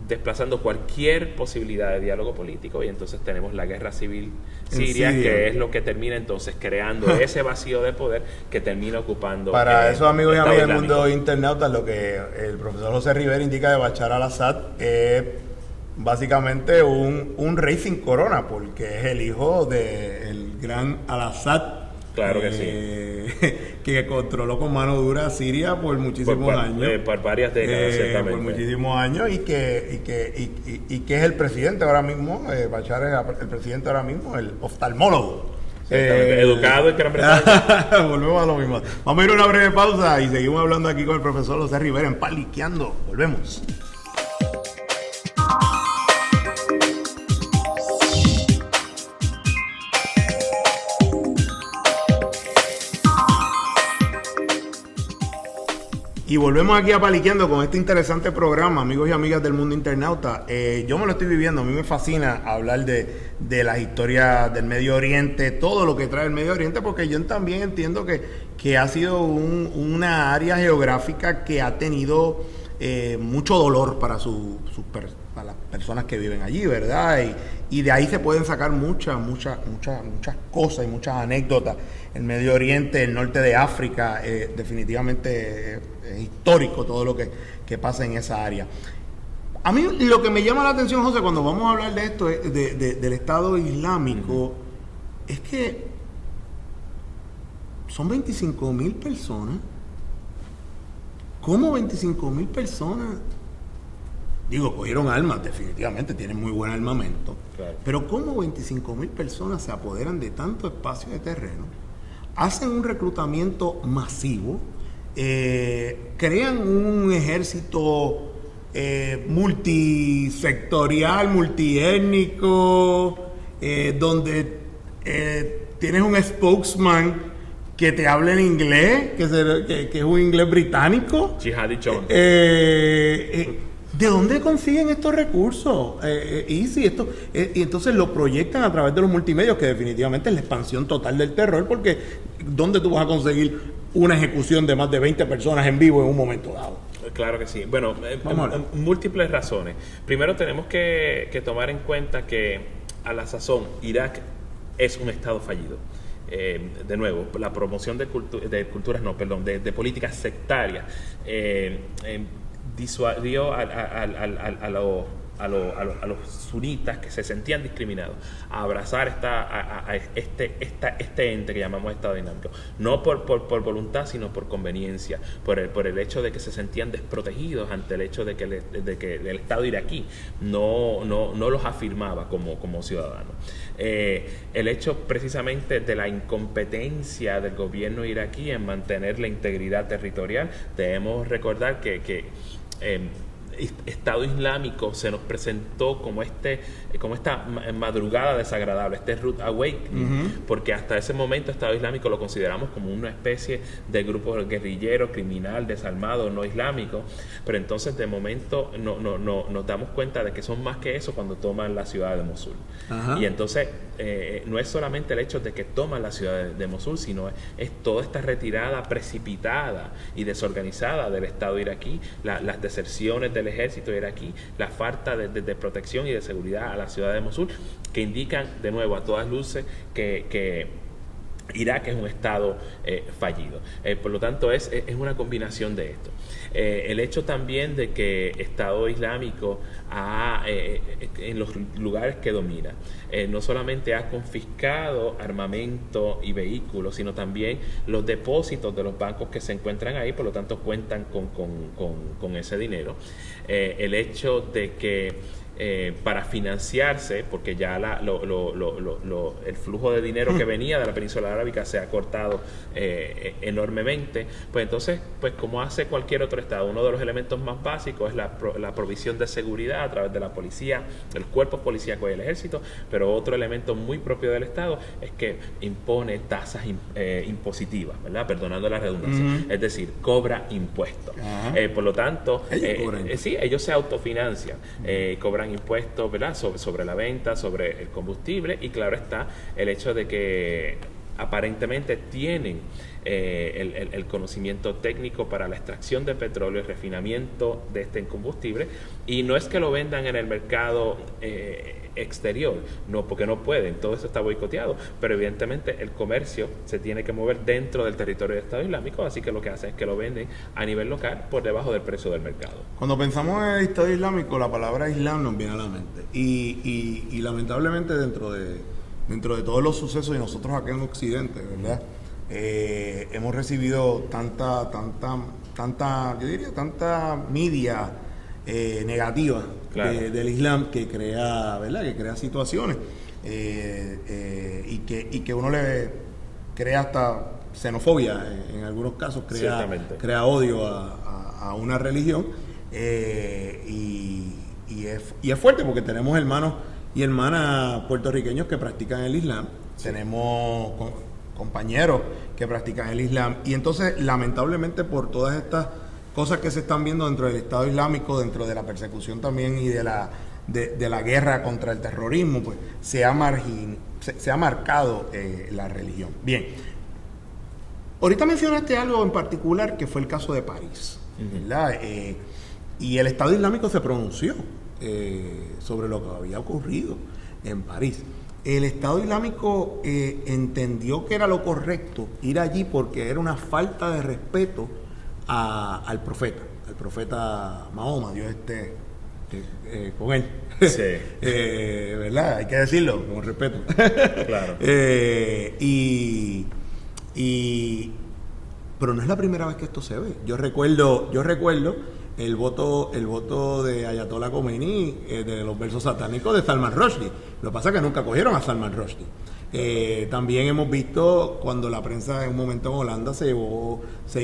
desplazando cualquier posibilidad de diálogo político, y entonces tenemos la guerra civil siria, que es lo que termina entonces creando ese vacío de poder que termina ocupando. Para esos amigos y amigas del Islámico. mundo internauta, lo que el profesor José Rivera indica de Bashar al-Assad es básicamente un rey sin corona, porque es el hijo del gran al-Assad. Claro que sí. Que controló con mano dura Siria por muchísimos años. Por varias décadas, ciertamente. Por muchísimos años, y que es el presidente ahora mismo, Bashar es el presidente ahora mismo, el oftalmólogo. Educado en Gran Bretaña. Volvemos a lo mismo. Vamos a ir a una breve pausa y seguimos hablando aquí con el profesor José Rivera en Paliqueando. Volvemos. Y volvemos aquí a Paliqueando con este interesante programa, amigos y amigas del mundo internauta. Yo me lo estoy viviendo, a mí me fascina hablar de las historias del Medio Oriente, todo lo que trae el Medio Oriente, porque yo también entiendo que ha sido una área geográfica que ha tenido mucho dolor para para las personas que viven allí, ¿verdad? Y de ahí se pueden sacar muchas cosas y muchas anécdotas. El Medio Oriente, el norte de África, definitivamente es histórico todo lo que pasa en esa área. A mí lo que me llama la atención, José, cuando vamos a hablar de esto, del Estado Islámico, es que son 25,000 personas. ¿Cómo 25,000 personas? Digo, cogieron armas, definitivamente, tienen muy buen armamento. Claro. Pero ¿cómo 25,000 personas se apoderan de tanto espacio de terreno? Hacen un reclutamiento masivo, crean un ejército multisectorial, multiétnico, donde tienes un spokesman que te habla en inglés, que es un inglés británico. Jihadi John. ¿De dónde consiguen estos recursos? Y entonces lo proyectan a través de los multimedios, que definitivamente es la expansión total del terror, porque ¿dónde tú vas a conseguir una ejecución de más de 20 personas en vivo en un momento dado? Claro que sí. Bueno, múltiples razones. Primero tenemos que tomar en cuenta que a la sazón Irak es un estado fallido. De nuevo, la promoción de políticas sectarias disuadió a los sunitas que se sentían discriminados a abrazar este ente que llamamos Estado Islámico, no por voluntad, sino por conveniencia, por el hecho de que se sentían desprotegidos ante el hecho de que el Estado iraquí no los afirmaba como ciudadanos. El hecho precisamente de la incompetencia del gobierno iraquí en mantener la integridad territorial. Debemos recordar que Estado Islámico se nos presentó como esta madrugada desagradable, este rude awakening, porque hasta ese momento Estado Islámico lo consideramos como una especie de grupo guerrillero, criminal, desarmado, no islámico, pero entonces de momento nos damos cuenta de que son más que eso cuando toman la ciudad de Mosul. Y entonces no es solamente el hecho de que toman la ciudad de Mosul, sino es toda esta retirada precipitada y desorganizada del Estado iraquí, las deserciones del ejército iraquí, la falta de protección y de seguridad a la ciudad de Mosul, que indican de nuevo a todas luces que Irak es un estado fallido. Por lo tanto, es una combinación de esto. El hecho también de que Estado Islámico en los lugares que domina, no solamente ha confiscado armamento y vehículos, sino también los depósitos de los bancos que se encuentran ahí, por lo tanto cuentan con ese dinero. El hecho de que para financiarse, porque ya el flujo de dinero que venía de la península arábiga se ha cortado enormemente, pues entonces, pues como hace cualquier otro estado, uno de los elementos más básicos es la provisión de seguridad a través de la policía, del cuerpo policíaco y el ejército, pero otro elemento muy propio del estado es que impone tasas impositivas, ¿verdad? Perdonando la redundancia, es decir, cobra impuestos. Por lo tanto, ellos se autofinancian, cobran impuestos, ¿verdad? Sobre la venta, sobre el combustible, y claro está el hecho de que aparentemente tienen el conocimiento técnico para la extracción de petróleo y refinamiento de este combustible, y no es que lo vendan en el mercado exterior, no, porque no pueden, todo eso está boicoteado, pero evidentemente el comercio se tiene que mover dentro del territorio del Estado Islámico, así que lo que hacen es que lo venden a nivel local por debajo del precio del mercado. Cuando pensamos en el Estado Islámico, la palabra Islam nos viene a la mente, y lamentablemente dentro de todos los sucesos, y nosotros acá en Occidente, ¿verdad? Hemos recibido tanta, yo diría, tanta media negativa, claro, del Islam, que crea, ¿verdad? Que crea situaciones y que uno le crea hasta xenofobia, en algunos casos crea odio a una religión, y es fuerte porque tenemos hermanos y hermanas puertorriqueños que practican el Islam, tenemos compañeros que practican el Islam, y entonces lamentablemente por todas estas cosas que se están viendo dentro del Estado Islámico, dentro de la persecución también y de la guerra contra el terrorismo, pues se ha marcado la religión. Bien, ahorita mencionaste algo en particular que fue el caso de París, ¿verdad? Y el Estado Islámico se pronunció sobre lo que había ocurrido en París. El Estado Islámico entendió que era lo correcto ir allí porque era una falta de respeto al profeta Mahoma, Dios esté con él. Sí. ¿Verdad? Hay que decirlo con respeto. Claro. Pero no es la primera vez que esto se ve. Yo recuerdo el voto de Ayatollah Khomeini, de los versos satánicos de Salman Rushdie. Lo que pasa es que nunca cogieron a Salman Rushdie. También hemos visto cuando la prensa en un momento en Holanda se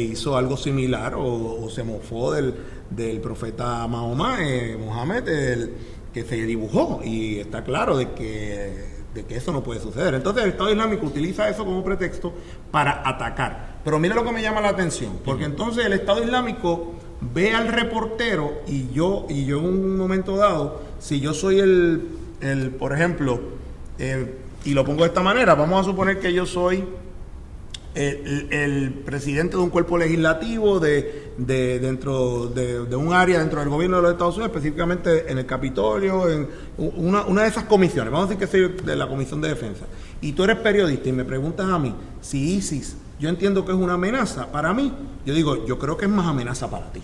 hizo algo similar o se mofó del profeta Mahoma, Mohammed, que se dibujó, y está claro de que eso no puede suceder. Entonces el Estado Islámico utiliza eso como pretexto para atacar. Pero mira lo que me llama la atención, porque entonces el Estado Islámico ve al reportero, y yo en un momento dado, si yo soy por ejemplo, y lo pongo de esta manera, vamos a suponer que yo soy el presidente de un cuerpo legislativo dentro de un área dentro del gobierno de los Estados Unidos, específicamente en el Capitolio, en una de esas comisiones, vamos a decir que soy de la Comisión de Defensa, y tú eres periodista y me preguntas a mí si ISIS, yo entiendo que es una amenaza para mí, yo digo, yo creo que es más amenaza para ti,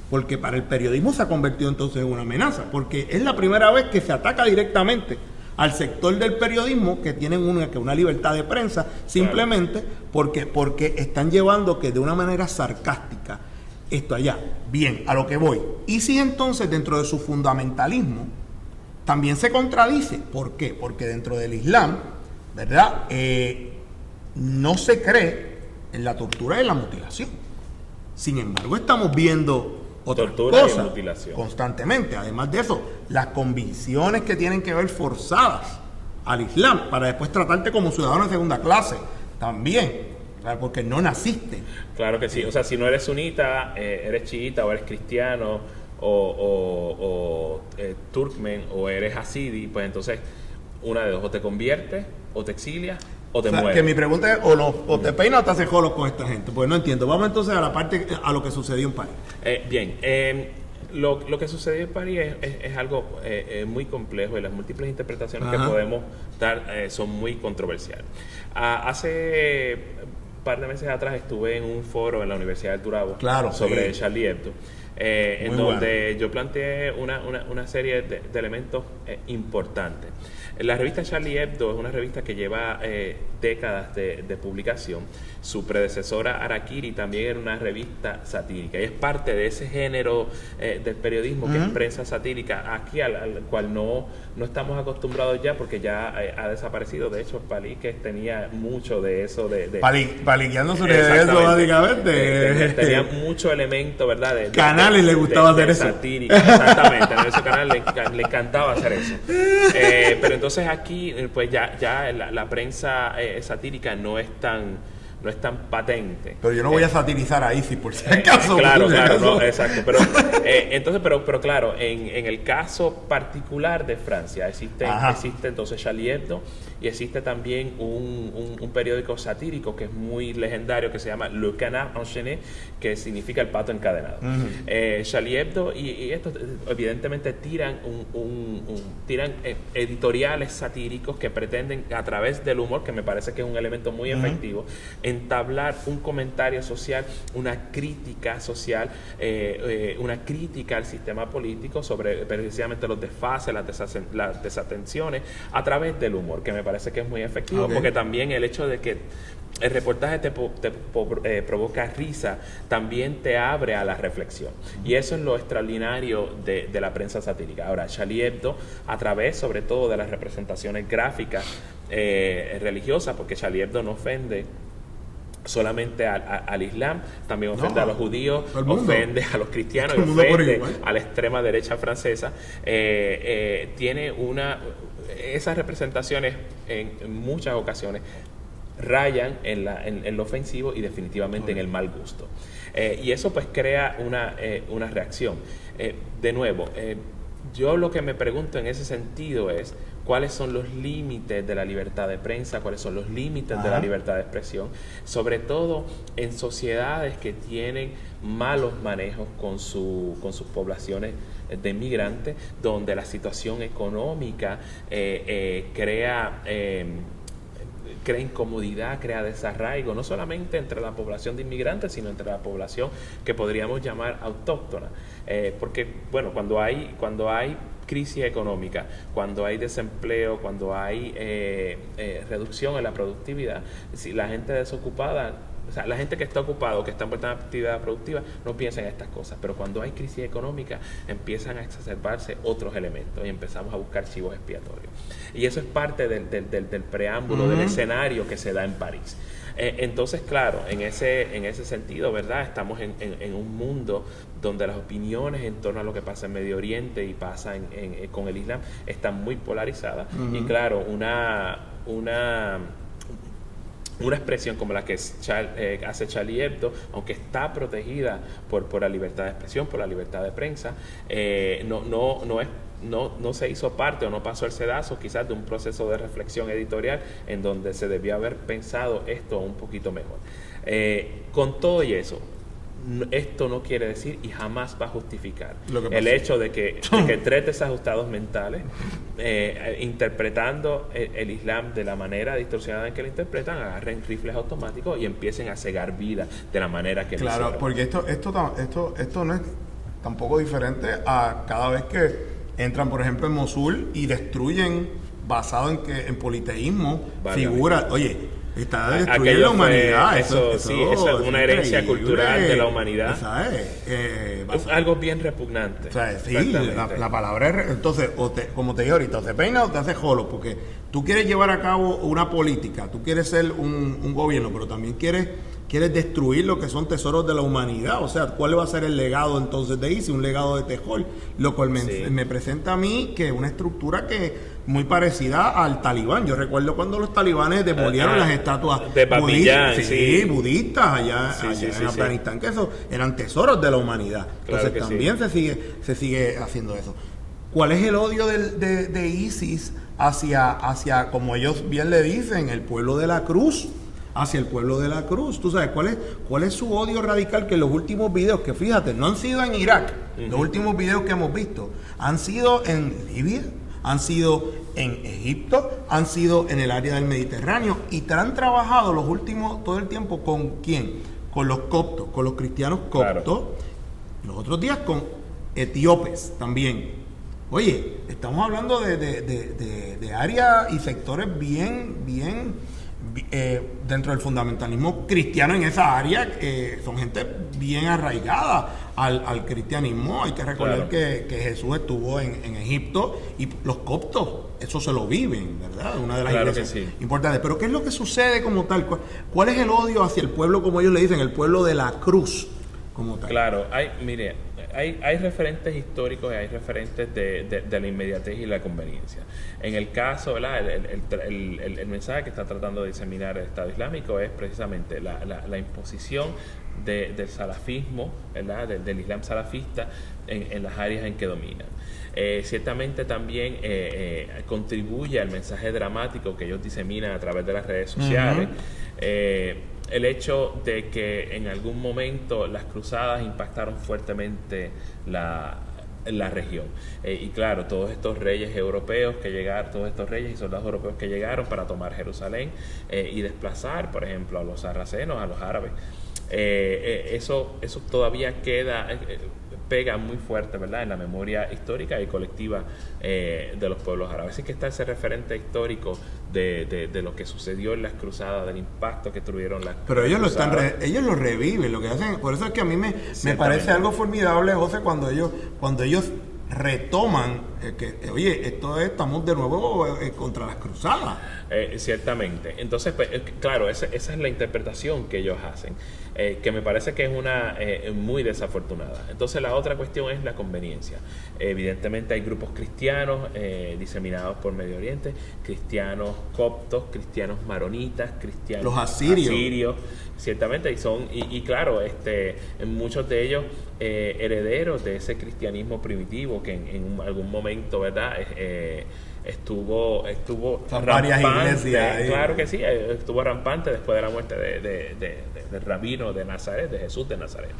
porque para el periodismo se ha convertido entonces en una amenaza, porque es la primera vez que se ataca directamente al sector del periodismo, que tienen una libertad de prensa, simplemente porque están llevando que de una manera sarcástica esto allá. Bien, a lo que voy. Y si entonces dentro de su fundamentalismo también se contradice. ¿Por qué? Porque dentro del Islam, ¿verdad? No se cree en la tortura y en la mutilación. Sin embargo, estamos viendo otras tortura cosas y mutilación. constantemente. Además de eso, las convicciones que tienen que ver forzadas al Islam para después tratarte como ciudadano de segunda clase también, ¿sabes? Porque no naciste. Claro que sí. O sea, si no eres sunita, eres chiita o eres cristiano o turkmen o eres hasidi, pues entonces una de dos, o te conviertes o te exilias o te mueres. Que mi pregunta es, o te peinas o te haces jolos con esta gente. Pues no entiendo. Vamos entonces a la parte, a lo que sucedió en París. Lo que sucedió en París es algo muy complejo y las múltiples interpretaciones que podemos dar son muy controversiales. Hace un par de meses atrás estuve en un foro en la Universidad de Turabo sobre Charlie Hebdo, en donde yo planteé una serie de elementos importantes. La revista Charlie Hebdo es una revista que lleva décadas de publicación. Su predecesora Harakiri también era una revista satírica y es parte de ese género del periodismo que es prensa satírica, aquí al cual no estamos acostumbrados ya porque ya ha desaparecido. De hecho, Paliques tenía mucho de eso Paliqueando su regreso básicamente. Tenía mucho elemento, ¿verdad? Canales le gustaba hacer eso. Satírica, exactamente. En ese canal le encantaba hacer eso. Pero entonces aquí, pues ya la prensa satírica no es tan patente. Pero yo no voy a satirizar a ISIS por si acaso. Claro, no, exacto. Pero pero claro, en el caso particular de Francia existe entonces Charlie Hebdo y existe también un periódico satírico que es muy legendario que se llama Le Canard Enchaîné, que significa el pato encadenado. Charlie Hebdo y estos evidentemente tiran editoriales satíricos que pretenden a través del humor, que me parece que es un elemento muy efectivo, entablar un comentario social, una crítica social, una crítica al sistema político sobre precisamente los desfases, las desatenciones a través del humor, que me parece que es muy efectivo, porque también el hecho de que el reportaje te provoca risa, también te abre a la reflexión. Y eso es lo extraordinario de la prensa satírica. Ahora, Charlie Hebdo, a través sobre todo de las representaciones gráficas religiosas, porque Charlie Hebdo no ofende solamente al Islam, también ofende a los judíos, ofende a los cristianos y ofende a la extrema derecha francesa. Tiene esas representaciones en muchas ocasiones rayan en lo ofensivo y definitivamente en el mal gusto. Y eso pues crea una reacción. De nuevo, yo lo que me pregunto en ese sentido es cuáles son los límites de la libertad de prensa, cuáles son los límites de la libertad de expresión, sobre todo en sociedades que tienen malos manejos con sus poblaciones de inmigrantes, donde la situación económica crea incomodidad, crea desarraigo, no solamente entre la población de inmigrantes, sino entre la población que podríamos llamar autóctona. Porque, bueno, cuando hay crisis económica, cuando hay desempleo, cuando hay reducción en la productividad, si la gente desocupada, o sea, la gente que está ocupada o que está envuelta en actividad productiva no piensa en estas cosas, pero cuando hay crisis económica empiezan a exacerbarse otros elementos y empezamos a buscar chivos expiatorios. Y eso es parte del preámbulo, del escenario que se da en París. Entonces, claro, en ese sentido, ¿verdad? Estamos en un mundo donde las opiniones en torno a lo que pasa en Medio Oriente y pasa con el Islam están muy polarizadas. Y claro, una expresión como la que hace Charlie Hebdo, aunque está protegida por la libertad de expresión, por la libertad de prensa, no se hizo parte o no pasó el sedazo quizás de un proceso de reflexión editorial en donde se debió haber pensado esto un poquito mejor. Con todo y eso, esto no quiere decir y jamás va a justificar el hecho de que tres desajustados mentales interpretando el Islam de la manera distorsionada en que lo interpretan, agarren rifles automáticos y empiecen a cegar vidas de la manera que claro, porque esto no es tampoco diferente a cada vez que entran, por ejemplo, en Mosul y destruyen, basado en politeísmo, figuras. Oye, Está destruyendo la humanidad. Eso es una herencia cultural de la humanidad. Algo bien repugnante. O sea, sí, la palabra es... Entonces, como te digo ahorita, o te peina o te hace jolo, porque tú quieres llevar a cabo una política, tú quieres ser un gobierno, pero también quieres destruir lo que son tesoros de la humanidad. O sea, ¿cuál va a ser el legado entonces de ISIS? Un legado de Tejol, lo cual me presenta a mí que una estructura que muy parecida al talibán. Yo recuerdo cuando los talibanes demolieron las estatuas de Babillán, budistas allá en Afganistán, que eso eran tesoros de la humanidad. Entonces también se sigue haciendo eso. ¿Cuál es el odio de ISIS hacia, como ellos bien le dicen, el pueblo de la cruz? Hacia el pueblo de la cruz. ¿Tú sabes cuál es su odio radical? Que los últimos videos, que fíjate, no han sido en Irak, los últimos videos que hemos visto han sido en Libia, han sido en Egipto, han sido en el área del Mediterráneo, y te han trabajado todo el tiempo ¿con quién? Con los coptos, con los cristianos coptos, claro. Los otros días con etíopes también. Oye, estamos hablando de áreas y sectores bien dentro del fundamentalismo cristiano en esa área, son gente bien arraigada al cristianismo. Hay que recordar que Jesús estuvo en Egipto, y los coptos, eso se lo viven, ¿verdad? Una de las iglesias importantes. Pero ¿qué es lo que sucede como tal? ¿Cuál es el odio hacia el pueblo, como ellos le dicen, el pueblo de la cruz como tal? Claro, hay referentes históricos y hay referentes de la inmediatez y la conveniencia. En el caso, ¿verdad? El mensaje que está tratando de diseminar el Estado Islámico es precisamente la imposición del salafismo, ¿verdad? Del Islam salafista en las áreas en que dominan. Ciertamente también contribuye al mensaje dramático que ellos diseminan a través de las redes sociales. El hecho de que en algún momento las cruzadas impactaron fuertemente la región. Y claro, todos estos reyes europeos que llegaron, todos estos reyes y soldados europeos que llegaron para tomar Jerusalén y desplazar, por ejemplo, a los sarracenos, a los árabes. Eso todavía pega muy fuerte, ¿verdad?, en la memoria histórica y colectiva de los pueblos árabes. Así que está ese referente histórico de lo que sucedió en las cruzadas, del impacto que tuvieron las Pero ellos ellos lo reviven, lo que hacen. Por eso es que a mí me parece algo formidable, José, cuando ellos retoman oye, estamos de nuevo contra las cruzadas. Ciertamente. Entonces, pues, claro, esa es la interpretación que ellos hacen, que me parece que es una muy desafortunada. Entonces, la otra cuestión es la conveniencia. Evidentemente hay grupos cristianos diseminados por Medio Oriente, cristianos coptos, cristianos maronitas, cristianos los asirios, ciertamente, y claro, muchos de ellos herederos de ese cristianismo primitivo que en algún momento, ¿verdad?, estuvo varias iglesias, claro que sí, estuvo rampante después de la muerte del rabino de Nazaret, de Jesús de Nazaret.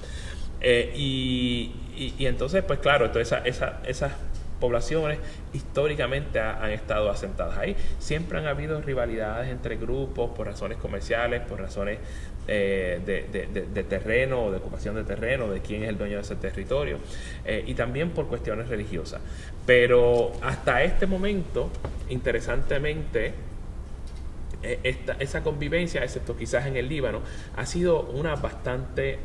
Y entonces, pues claro, esas poblaciones históricamente han estado asentadas ahí. Siempre han habido rivalidades entre grupos por razones comerciales, por razones de terreno o de ocupación de terreno, de quién es el dueño de ese territorio, y también por cuestiones religiosas. Pero hasta este momento, interesantemente, esa convivencia, excepto quizás en el Líbano, ha sido una bastante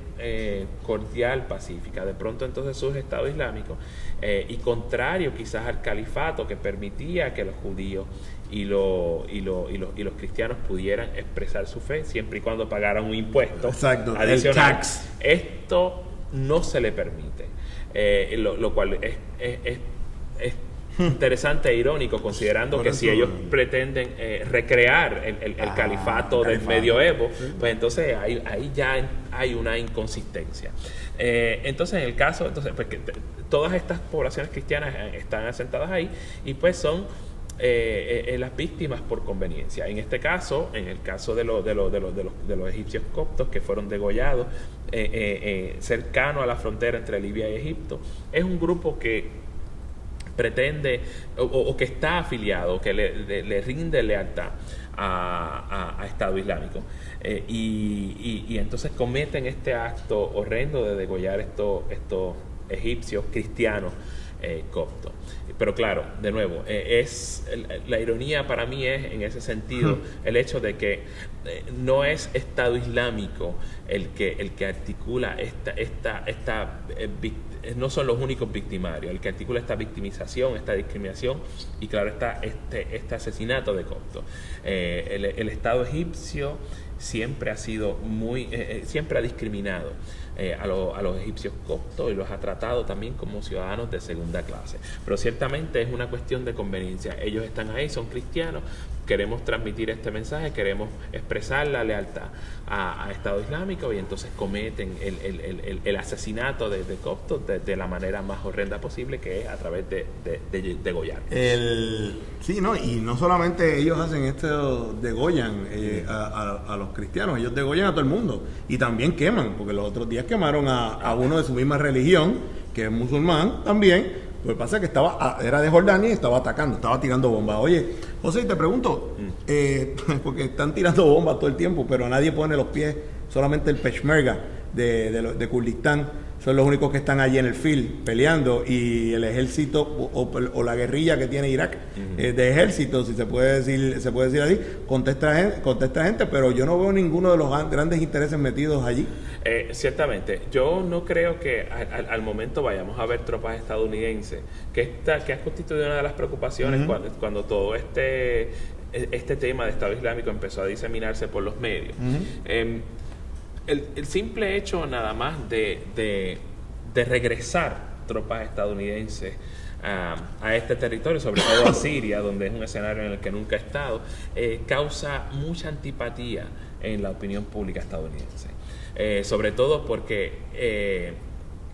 cordial, pacífica. De pronto entonces surge el Estado Islámico, y contrario quizás al califato, que permitía que los judíos y los cristianos pudieran expresar su fe siempre y cuando pagaran un impuesto adicional. El tax. Esto no se le permite, lo cual es interesante e irónico, considerando que si ellos pretenden recrear el califato del medioevo, pues entonces ahí ya hay una inconsistencia. Entonces, en el caso, pues, todas estas poblaciones cristianas están asentadas ahí, y pues son las víctimas por conveniencia. En este caso, en el caso de los egipcios coptos que fueron degollados cercano a la frontera entre Libia y Egipto, es un grupo que pretende o que está afiliado, que le rinde lealtad a Estado Islámico, y entonces cometen este acto horrendo de degollar estos egipcios cristianos copto. Pero claro, de nuevo, la ironía para mí es en ese sentido el hecho de que no es Estado Islámico el que articula no son los únicos victimarios, el que articula esta victimización, esta discriminación y claro está este asesinato de coptos. El Estado egipcio siempre ha sido siempre ha discriminado a los egipcios coptos y los ha tratado también como ciudadanos de segunda clase. Pero ciertamente es una cuestión de conveniencia. Ellos están ahí, son cristianos, queremos transmitir este mensaje, queremos expresar la lealtad a Estado Islámico y entonces cometen el asesinato de coptos de la manera más horrenda posible, que es a través de degollar. Sí, no, y no solamente ellos hacen esto, degollan a los cristianos, ellos degollan a todo el mundo y también queman, porque los otros días quemaron a uno de su misma religión, que es musulmán también. Lo que pasa es que era de Jordania y estaba atacando, estaba tirando bombas. Oye, José, te pregunto, porque están tirando bombas todo el tiempo, pero nadie pone los pies, solamente el Peshmerga de Kurdistán son los únicos que están allí en el field peleando, y el ejército o la guerrilla que tiene Irak de ejército, si se puede decir así, contesta gente, pero yo no veo ninguno de los grandes intereses metidos allí. Ciertamente, yo no creo que al momento vayamos a ver tropas estadounidenses, que ha constituido una de las preocupaciones cuando todo este tema de Estado Islámico empezó a diseminarse por los medios. El simple hecho nada más de regresar tropas estadounidenses a este territorio, sobre todo a Siria, donde es un escenario en el que nunca ha estado, causa mucha antipatía en la opinión pública estadounidense. Sobre todo porque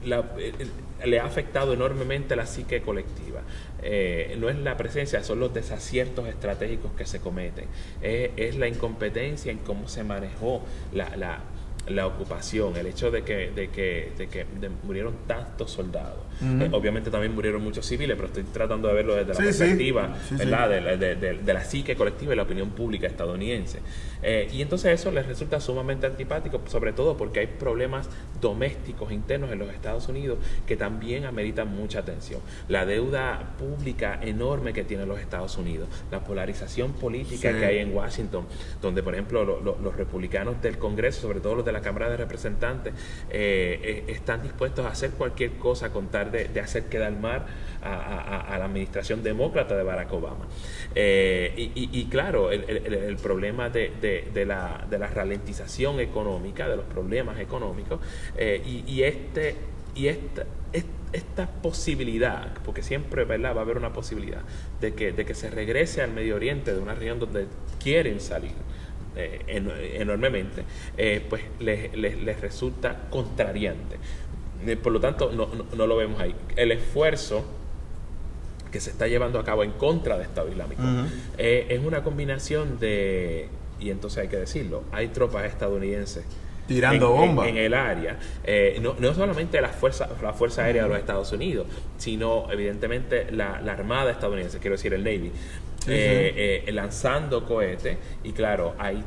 le ha afectado enormemente la psique colectiva. No es la presencia, son los desaciertos estratégicos que se cometen. Es la incompetencia en cómo se manejó la ocupación, el hecho de que murieron tantos soldados. Obviamente también murieron muchos civiles, pero estoy tratando de verlo desde la perspectiva, ¿verdad? De la psique colectiva y la opinión pública estadounidense. Y entonces eso les resulta sumamente antipático, sobre todo porque hay problemas domésticos internos en los Estados Unidos que también ameritan mucha atención. La deuda pública enorme que tienen los Estados Unidos, la polarización política que hay en Washington, donde por ejemplo los republicanos del Congreso, sobre todo los de la Cámara de Representantes, están dispuestos a hacer cualquier cosa con tal de hacer quedar mal a la administración demócrata de Barack Obama. Y claro, el problema de la ralentización económica, de los problemas económicos, y esta posibilidad, porque siempre, ¿verdad?, va a haber una posibilidad de que se regrese al Medio Oriente, de una región donde quieren salir enormemente, pues les resulta contrariante. Por lo tanto, no lo vemos ahí. El esfuerzo que se está llevando a cabo en contra de Estado Islámico es una combinación y entonces hay que decirlo, hay tropas estadounidenses tirando bombas en el área, no solamente la fuerza aérea de los Estados Unidos, sino evidentemente la Armada estadounidense, quiero decir el Navy, lanzando cohetes, y claro, hay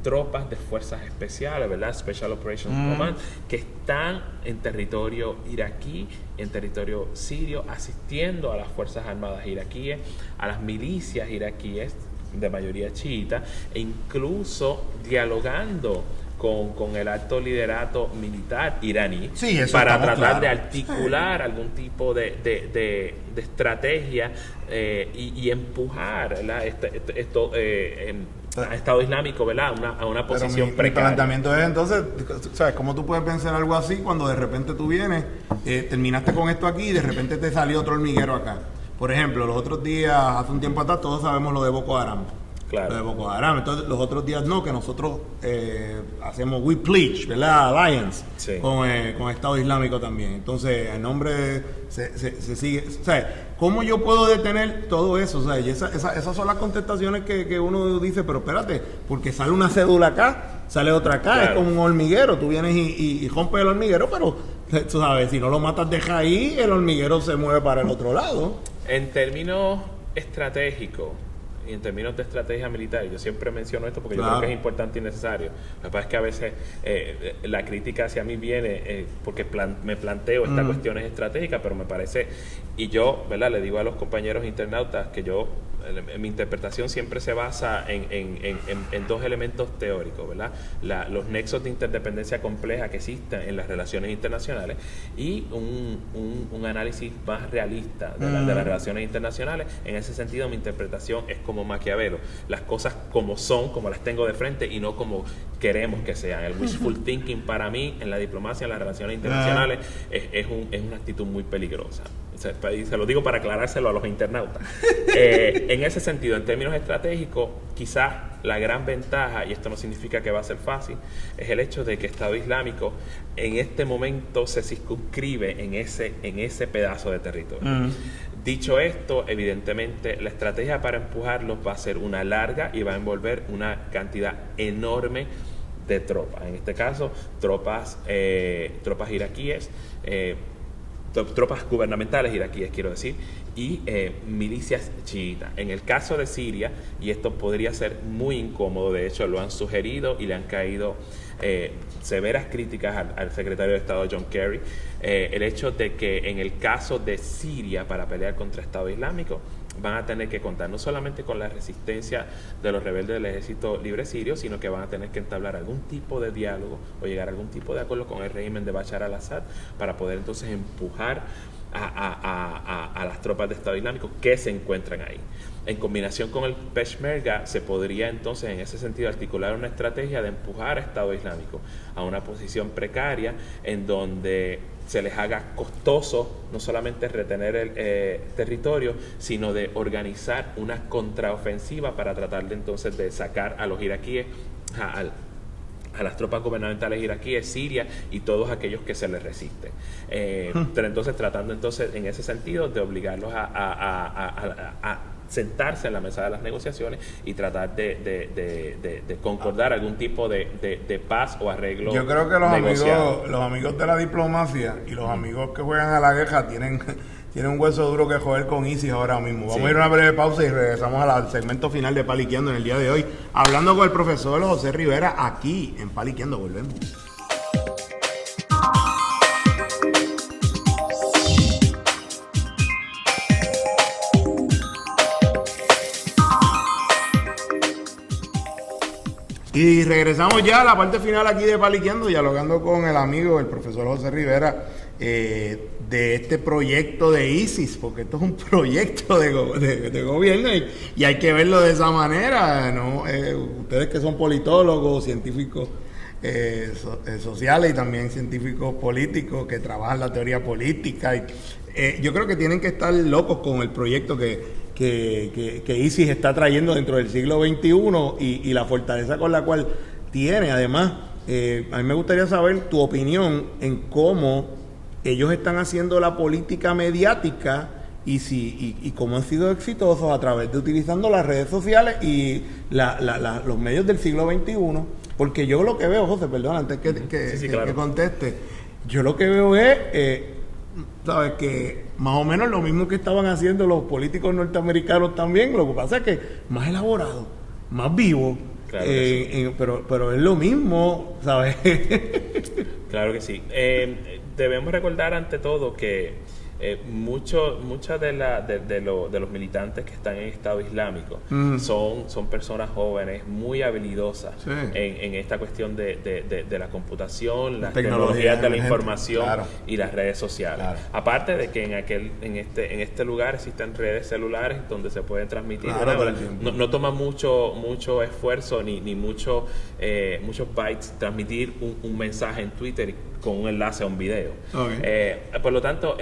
tropas de fuerzas especiales, ¿verdad? Special Operations Command, que están en territorio iraquí, en territorio sirio, asistiendo a las fuerzas armadas iraquíes, a las milicias iraquíes de mayoría chiita, e incluso dialogando con el alto liderato militar iraní, para tratar de articular algún tipo de estrategia y empujar, ¿verdad?, a Estado Islámico, ¿verdad?, a una posición precaria. Mi planteamiento es entonces, ¿sabes cómo tú puedes pensar algo así cuando de repente tú vienes, terminaste con esto aquí y de repente te salió otro hormiguero acá? Por ejemplo, los otros días, hace un tiempo atrás, todos sabemos lo de Boko Haram. Claro. Lo de Boko Haram. Entonces, los otros días que nosotros hacemos We Pledge, ¿verdad? Alliance, con Estado Islámico también. Entonces, el nombre se sigue. O sea, ¿cómo yo puedo detener todo eso? O sea, y esas son las contestaciones que uno dice, pero espérate, porque sale una cédula acá, sale otra acá, claro. Es como un hormiguero. Tú vienes y rompes el hormiguero, pero tú sabes, si no lo matas de raíz, el hormiguero se mueve para el otro lado. En términos estratégicos, en términos de estrategia militar, yo siempre menciono esto porque yo Claro. creo que es importante y necesario. Lo que pasa es que a veces la crítica hacia mí viene porque me planteo estas cuestiones estratégicas, pero me parece, y yo, ¿verdad? Le digo a los compañeros internautas que mi interpretación siempre se basa en dos elementos teóricos, ¿verdad? Los nexos de interdependencia compleja que existen en las relaciones internacionales y un análisis más realista de las relaciones internacionales. En ese sentido, mi interpretación es como Maquiavelo, las cosas como son, como las tengo de frente y no como queremos que sean. El wishful thinking para mí en la diplomacia, en las relaciones internacionales, es una actitud muy peligrosa. Y se lo digo para aclarárselo a los internautas. En ese sentido, en términos estratégicos, quizás la gran ventaja, y esto no significa que va a ser fácil, es el hecho de que Estado Islámico en este momento se circunscribe en ese pedazo de territorio. Dicho esto, evidentemente la estrategia para empujarlos va a ser una larga y va a envolver una cantidad enorme de tropas. En este caso, tropas iraquíes, tropas gubernamentales iraquíes, quiero decir, y milicias chiitas. En el caso de Siria, y esto podría ser muy incómodo, de hecho lo han sugerido y le han caído severas críticas al secretario de Estado John Kerry, el hecho de que en el caso de Siria, para pelear contra Estado Islámico, van a tener que contar no solamente con la resistencia de los rebeldes del Ejército Libre Sirio, sino que van a tener que entablar algún tipo de diálogo o llegar a algún tipo de acuerdo con el régimen de Bashar al-Assad para poder entonces empujar a las tropas de Estado Islámico que se encuentran ahí. En combinación con el Peshmerga, se podría entonces en ese sentido articular una estrategia de empujar a Estado Islámico a una posición precaria en donde se les haga costoso no solamente retener el territorio, sino de organizar una contraofensiva para tratar de entonces de sacar a los iraquíes, a las tropas gubernamentales iraquíes, Siria y todos aquellos que se les resisten. Pero entonces tratando entonces en ese sentido de obligarlos a sentarse en la mesa de las negociaciones y tratar de concordar algún tipo de paz o arreglo. Yo creo que los amigos de la diplomacia y los amigos que juegan a la guerra tienen un hueso duro que joder con ISIS ahora mismo. Vamos a ir a una breve pausa y regresamos al segmento final de Paliqueando en el día de hoy, hablando con el profesor José Rivera aquí en Paliqueando. Volvemos. Y regresamos ya a la parte final aquí de Paliqueando, dialogando con el amigo, el profesor José Rivera, de este proyecto de ISIS, porque esto es un proyecto de gobierno y hay que verlo de esa manera, ¿no? Ustedes que son politólogos, científicos sociales y también científicos políticos que trabajan la teoría política, yo creo que tienen que estar locos con el proyecto que ISIS está trayendo dentro del siglo XXI y la fortaleza con la cual tiene. Además, a mí me gustaría saber tu opinión en cómo ellos están haciendo la política mediática y cómo han sido exitosos a través de utilizando las redes sociales y los medios del siglo XXI. Porque yo lo que veo, José, perdón, antes que conteste, yo lo que veo es... sabes que más o menos lo mismo que estaban haciendo los políticos norteamericanos también, lo que pasa es que más elaborado, más vivo, claro sí. Pero es lo mismo, ¿sabes? Claro que sí. Debemos recordar ante todo que muchos de los militantes que están en Estado Islámico son personas jóvenes muy habilidosas en esta cuestión de la computación, las tecnologías de la información y las redes sociales. Claro. Aparte de que en este lugar existen redes celulares donde se puede transmitir. No toma mucho esfuerzo ni muchos bytes transmitir un mensaje en Twitter con un enlace a un video. Okay. Por lo tanto,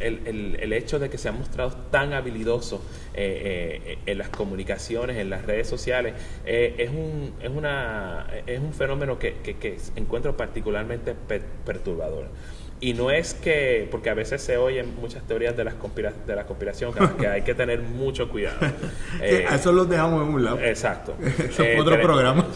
el hecho de que se han mostrado tan habilidosos en las comunicaciones, en las redes sociales, es un fenómeno que encuentro particularmente perturbador. Y no es que, porque a veces se oyen muchas teorías de la conspiración, que hay que tener mucho cuidado. Eso lo dejamos en un lado. Exacto. Eso es otro programa.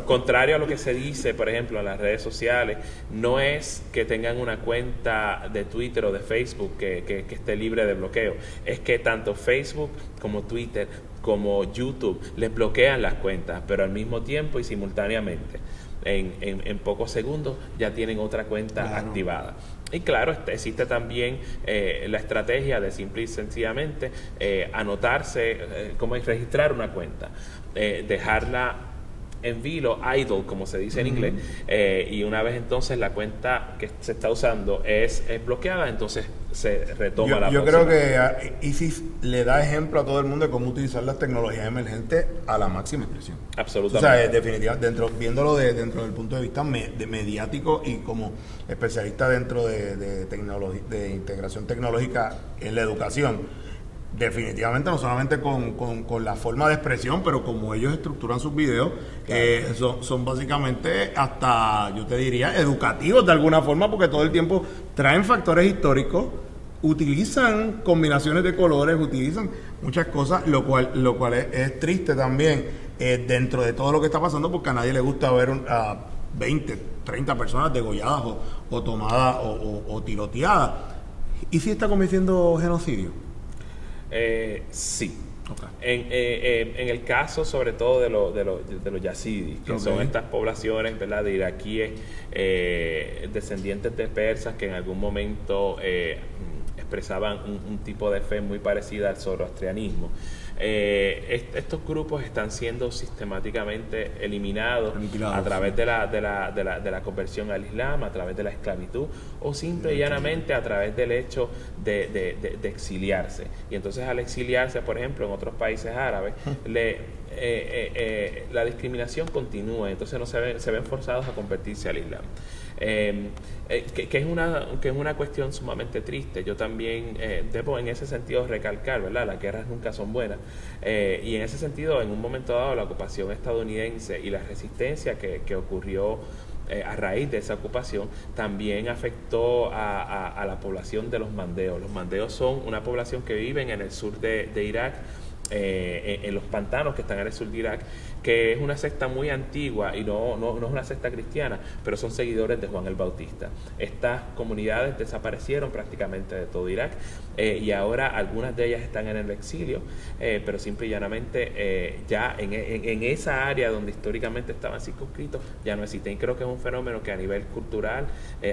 contrario a lo que se dice, por ejemplo, en las redes sociales, no es que tengan una cuenta de Twitter o de Facebook que esté libre de bloqueo. Es que tanto Facebook como Twitter como YouTube les bloquean las cuentas, pero al mismo tiempo y simultáneamente, en pocos segundos, ya tienen otra cuenta activada. Y claro, existe también la estrategia de simple y sencillamente anotarse, como es registrar una cuenta, dejarla en vilo, idle, como se dice en inglés, y una vez entonces la cuenta que se está usando es bloqueada, entonces se retoma la Yo próxima. creo que ISIS le da ejemplo a todo el mundo de cómo utilizar las tecnologías emergentes a la máxima expresión. Absolutamente. O sea, definitivamente, viéndolo dentro del punto de vista mediático y como especialista dentro de integración tecnológica en la educación, definitivamente no solamente con la forma de expresión, pero como ellos estructuran sus videos, son básicamente hasta, yo te diría, educativos de alguna forma, porque todo el tiempo traen factores históricos, utilizan combinaciones de colores, utilizan muchas cosas, lo cual es triste también dentro de todo lo que está pasando, porque a nadie le gusta ver a 20, 30 personas degolladas o tomadas o tiroteadas. ¿Y si está cometiendo genocidio? Sí. Okay. En el caso sobre todo de los yazidis, que son estas poblaciones, ¿verdad?, de iraquíes descendientes de persas que en algún momento expresaban un tipo de fe muy parecida al zoroastrianismo. Estos grupos están siendo sistemáticamente eliminados a través de la conversión al Islam, a través de la esclavitud o simple y llanamente a través del hecho de exiliarse. Y entonces al exiliarse, por ejemplo, en otros países árabes, la discriminación continúa, entonces no se ven forzados a convertirse al Islam. Que es una cuestión sumamente triste. Yo también debo en ese sentido recalcar, ¿verdad? Las guerras nunca son buenas, y en ese sentido, en un momento dado, la ocupación estadounidense y la resistencia que ocurrió a raíz de esa ocupación también afectó a la población de los mandeos. Los mandeos son una población que viven en el sur de Irak, en los pantanos que están en el sur de Irak, que es una secta muy antigua y no es una secta cristiana, pero son seguidores de Juan el Bautista. Estas comunidades desaparecieron prácticamente de todo Irak, y ahora algunas de ellas están en el exilio, pero simple y llanamente ya en esa área donde históricamente estaban circunscritos ya no existen. Y creo que es un fenómeno que a nivel cultural,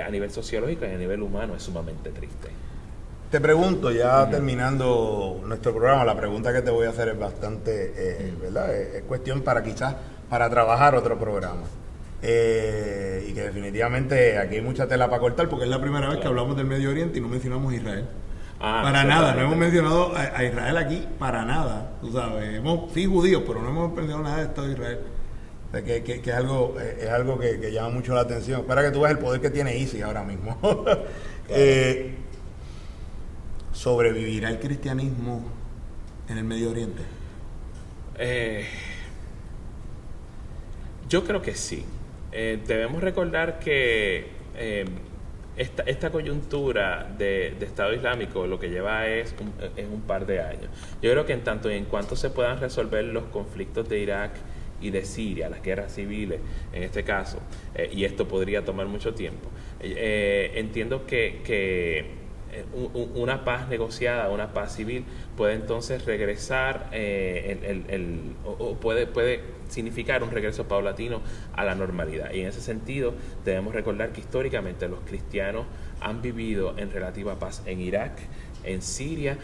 a nivel sociológico y a nivel humano es sumamente triste. Te pregunto, ya terminando nuestro programa, la pregunta que te voy a hacer es bastante, ¿verdad? Es cuestión para trabajar otro programa. Y que definitivamente aquí hay mucha tela para cortar, porque es la primera vez que hablamos del Medio Oriente y no mencionamos a Israel. Para nada, no hemos mencionado a Israel aquí, para nada. Tú sabes, sí judíos, pero no hemos mencionado nada de Estado de Israel. Que es algo que llama mucho la atención. Para que tú veas el poder que tiene ISIS ahora mismo. ¿Sobrevivirá el cristianismo en el Medio Oriente? Yo creo que sí. Debemos recordar que esta coyuntura de Estado Islámico lo que lleva es un par de años. Yo creo que en tanto y en cuanto se puedan resolver los conflictos de Irak y de Siria, las guerras civiles en este caso, y esto podría tomar mucho tiempo, entiendo que una paz negociada, una paz civil puede entonces regresar o puede significar un regreso paulatino a la normalidad. Y en ese sentido debemos recordar que históricamente los cristianos han vivido en relativa paz en Irak, en Siria,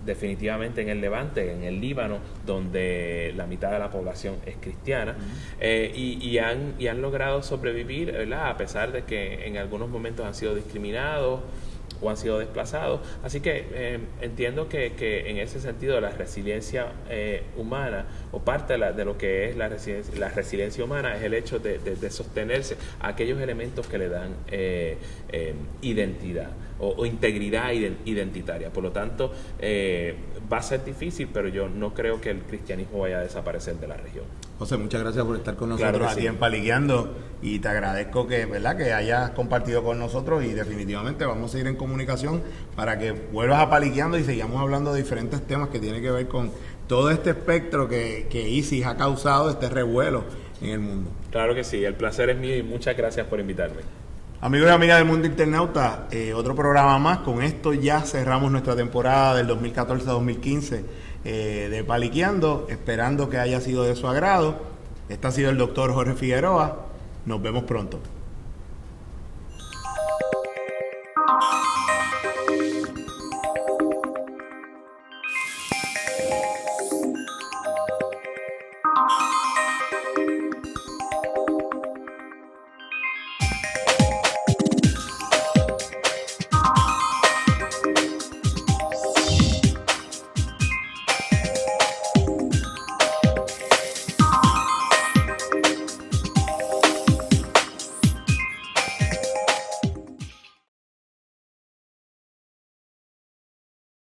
definitivamente en el Levante, en el Líbano, donde la mitad de la población es cristiana, y han logrado sobrevivir, ¿verdad?, a pesar de que en algunos momentos han sido discriminados o han sido desplazados. Así que entiendo que en ese sentido la resiliencia humana, o parte de lo que es la resiliencia humana, es el hecho de sostenerse a aquellos elementos que le dan identidad o integridad identitaria. Por lo tanto, va a ser difícil, pero yo no creo que el cristianismo vaya a desaparecer de la región. José, muchas gracias por estar con nosotros, claro, aquí sí, en Paliqueando, y te agradezco que hayas compartido con nosotros, y definitivamente vamos a seguir en comunicación para que vuelvas a Paliqueando y sigamos hablando de diferentes temas que tienen que ver con todo este espectro que ISIS ha causado, este revuelo en el mundo. Claro que sí, el placer es mío y muchas gracias por invitarme. Amigos y amigas del Mundo Internauta, otro programa más. Con esto ya cerramos nuestra temporada del 2014-2015 de Paliqueando, esperando que haya sido de su agrado. Este ha sido el doctor Jorge Figueroa. Nos vemos pronto.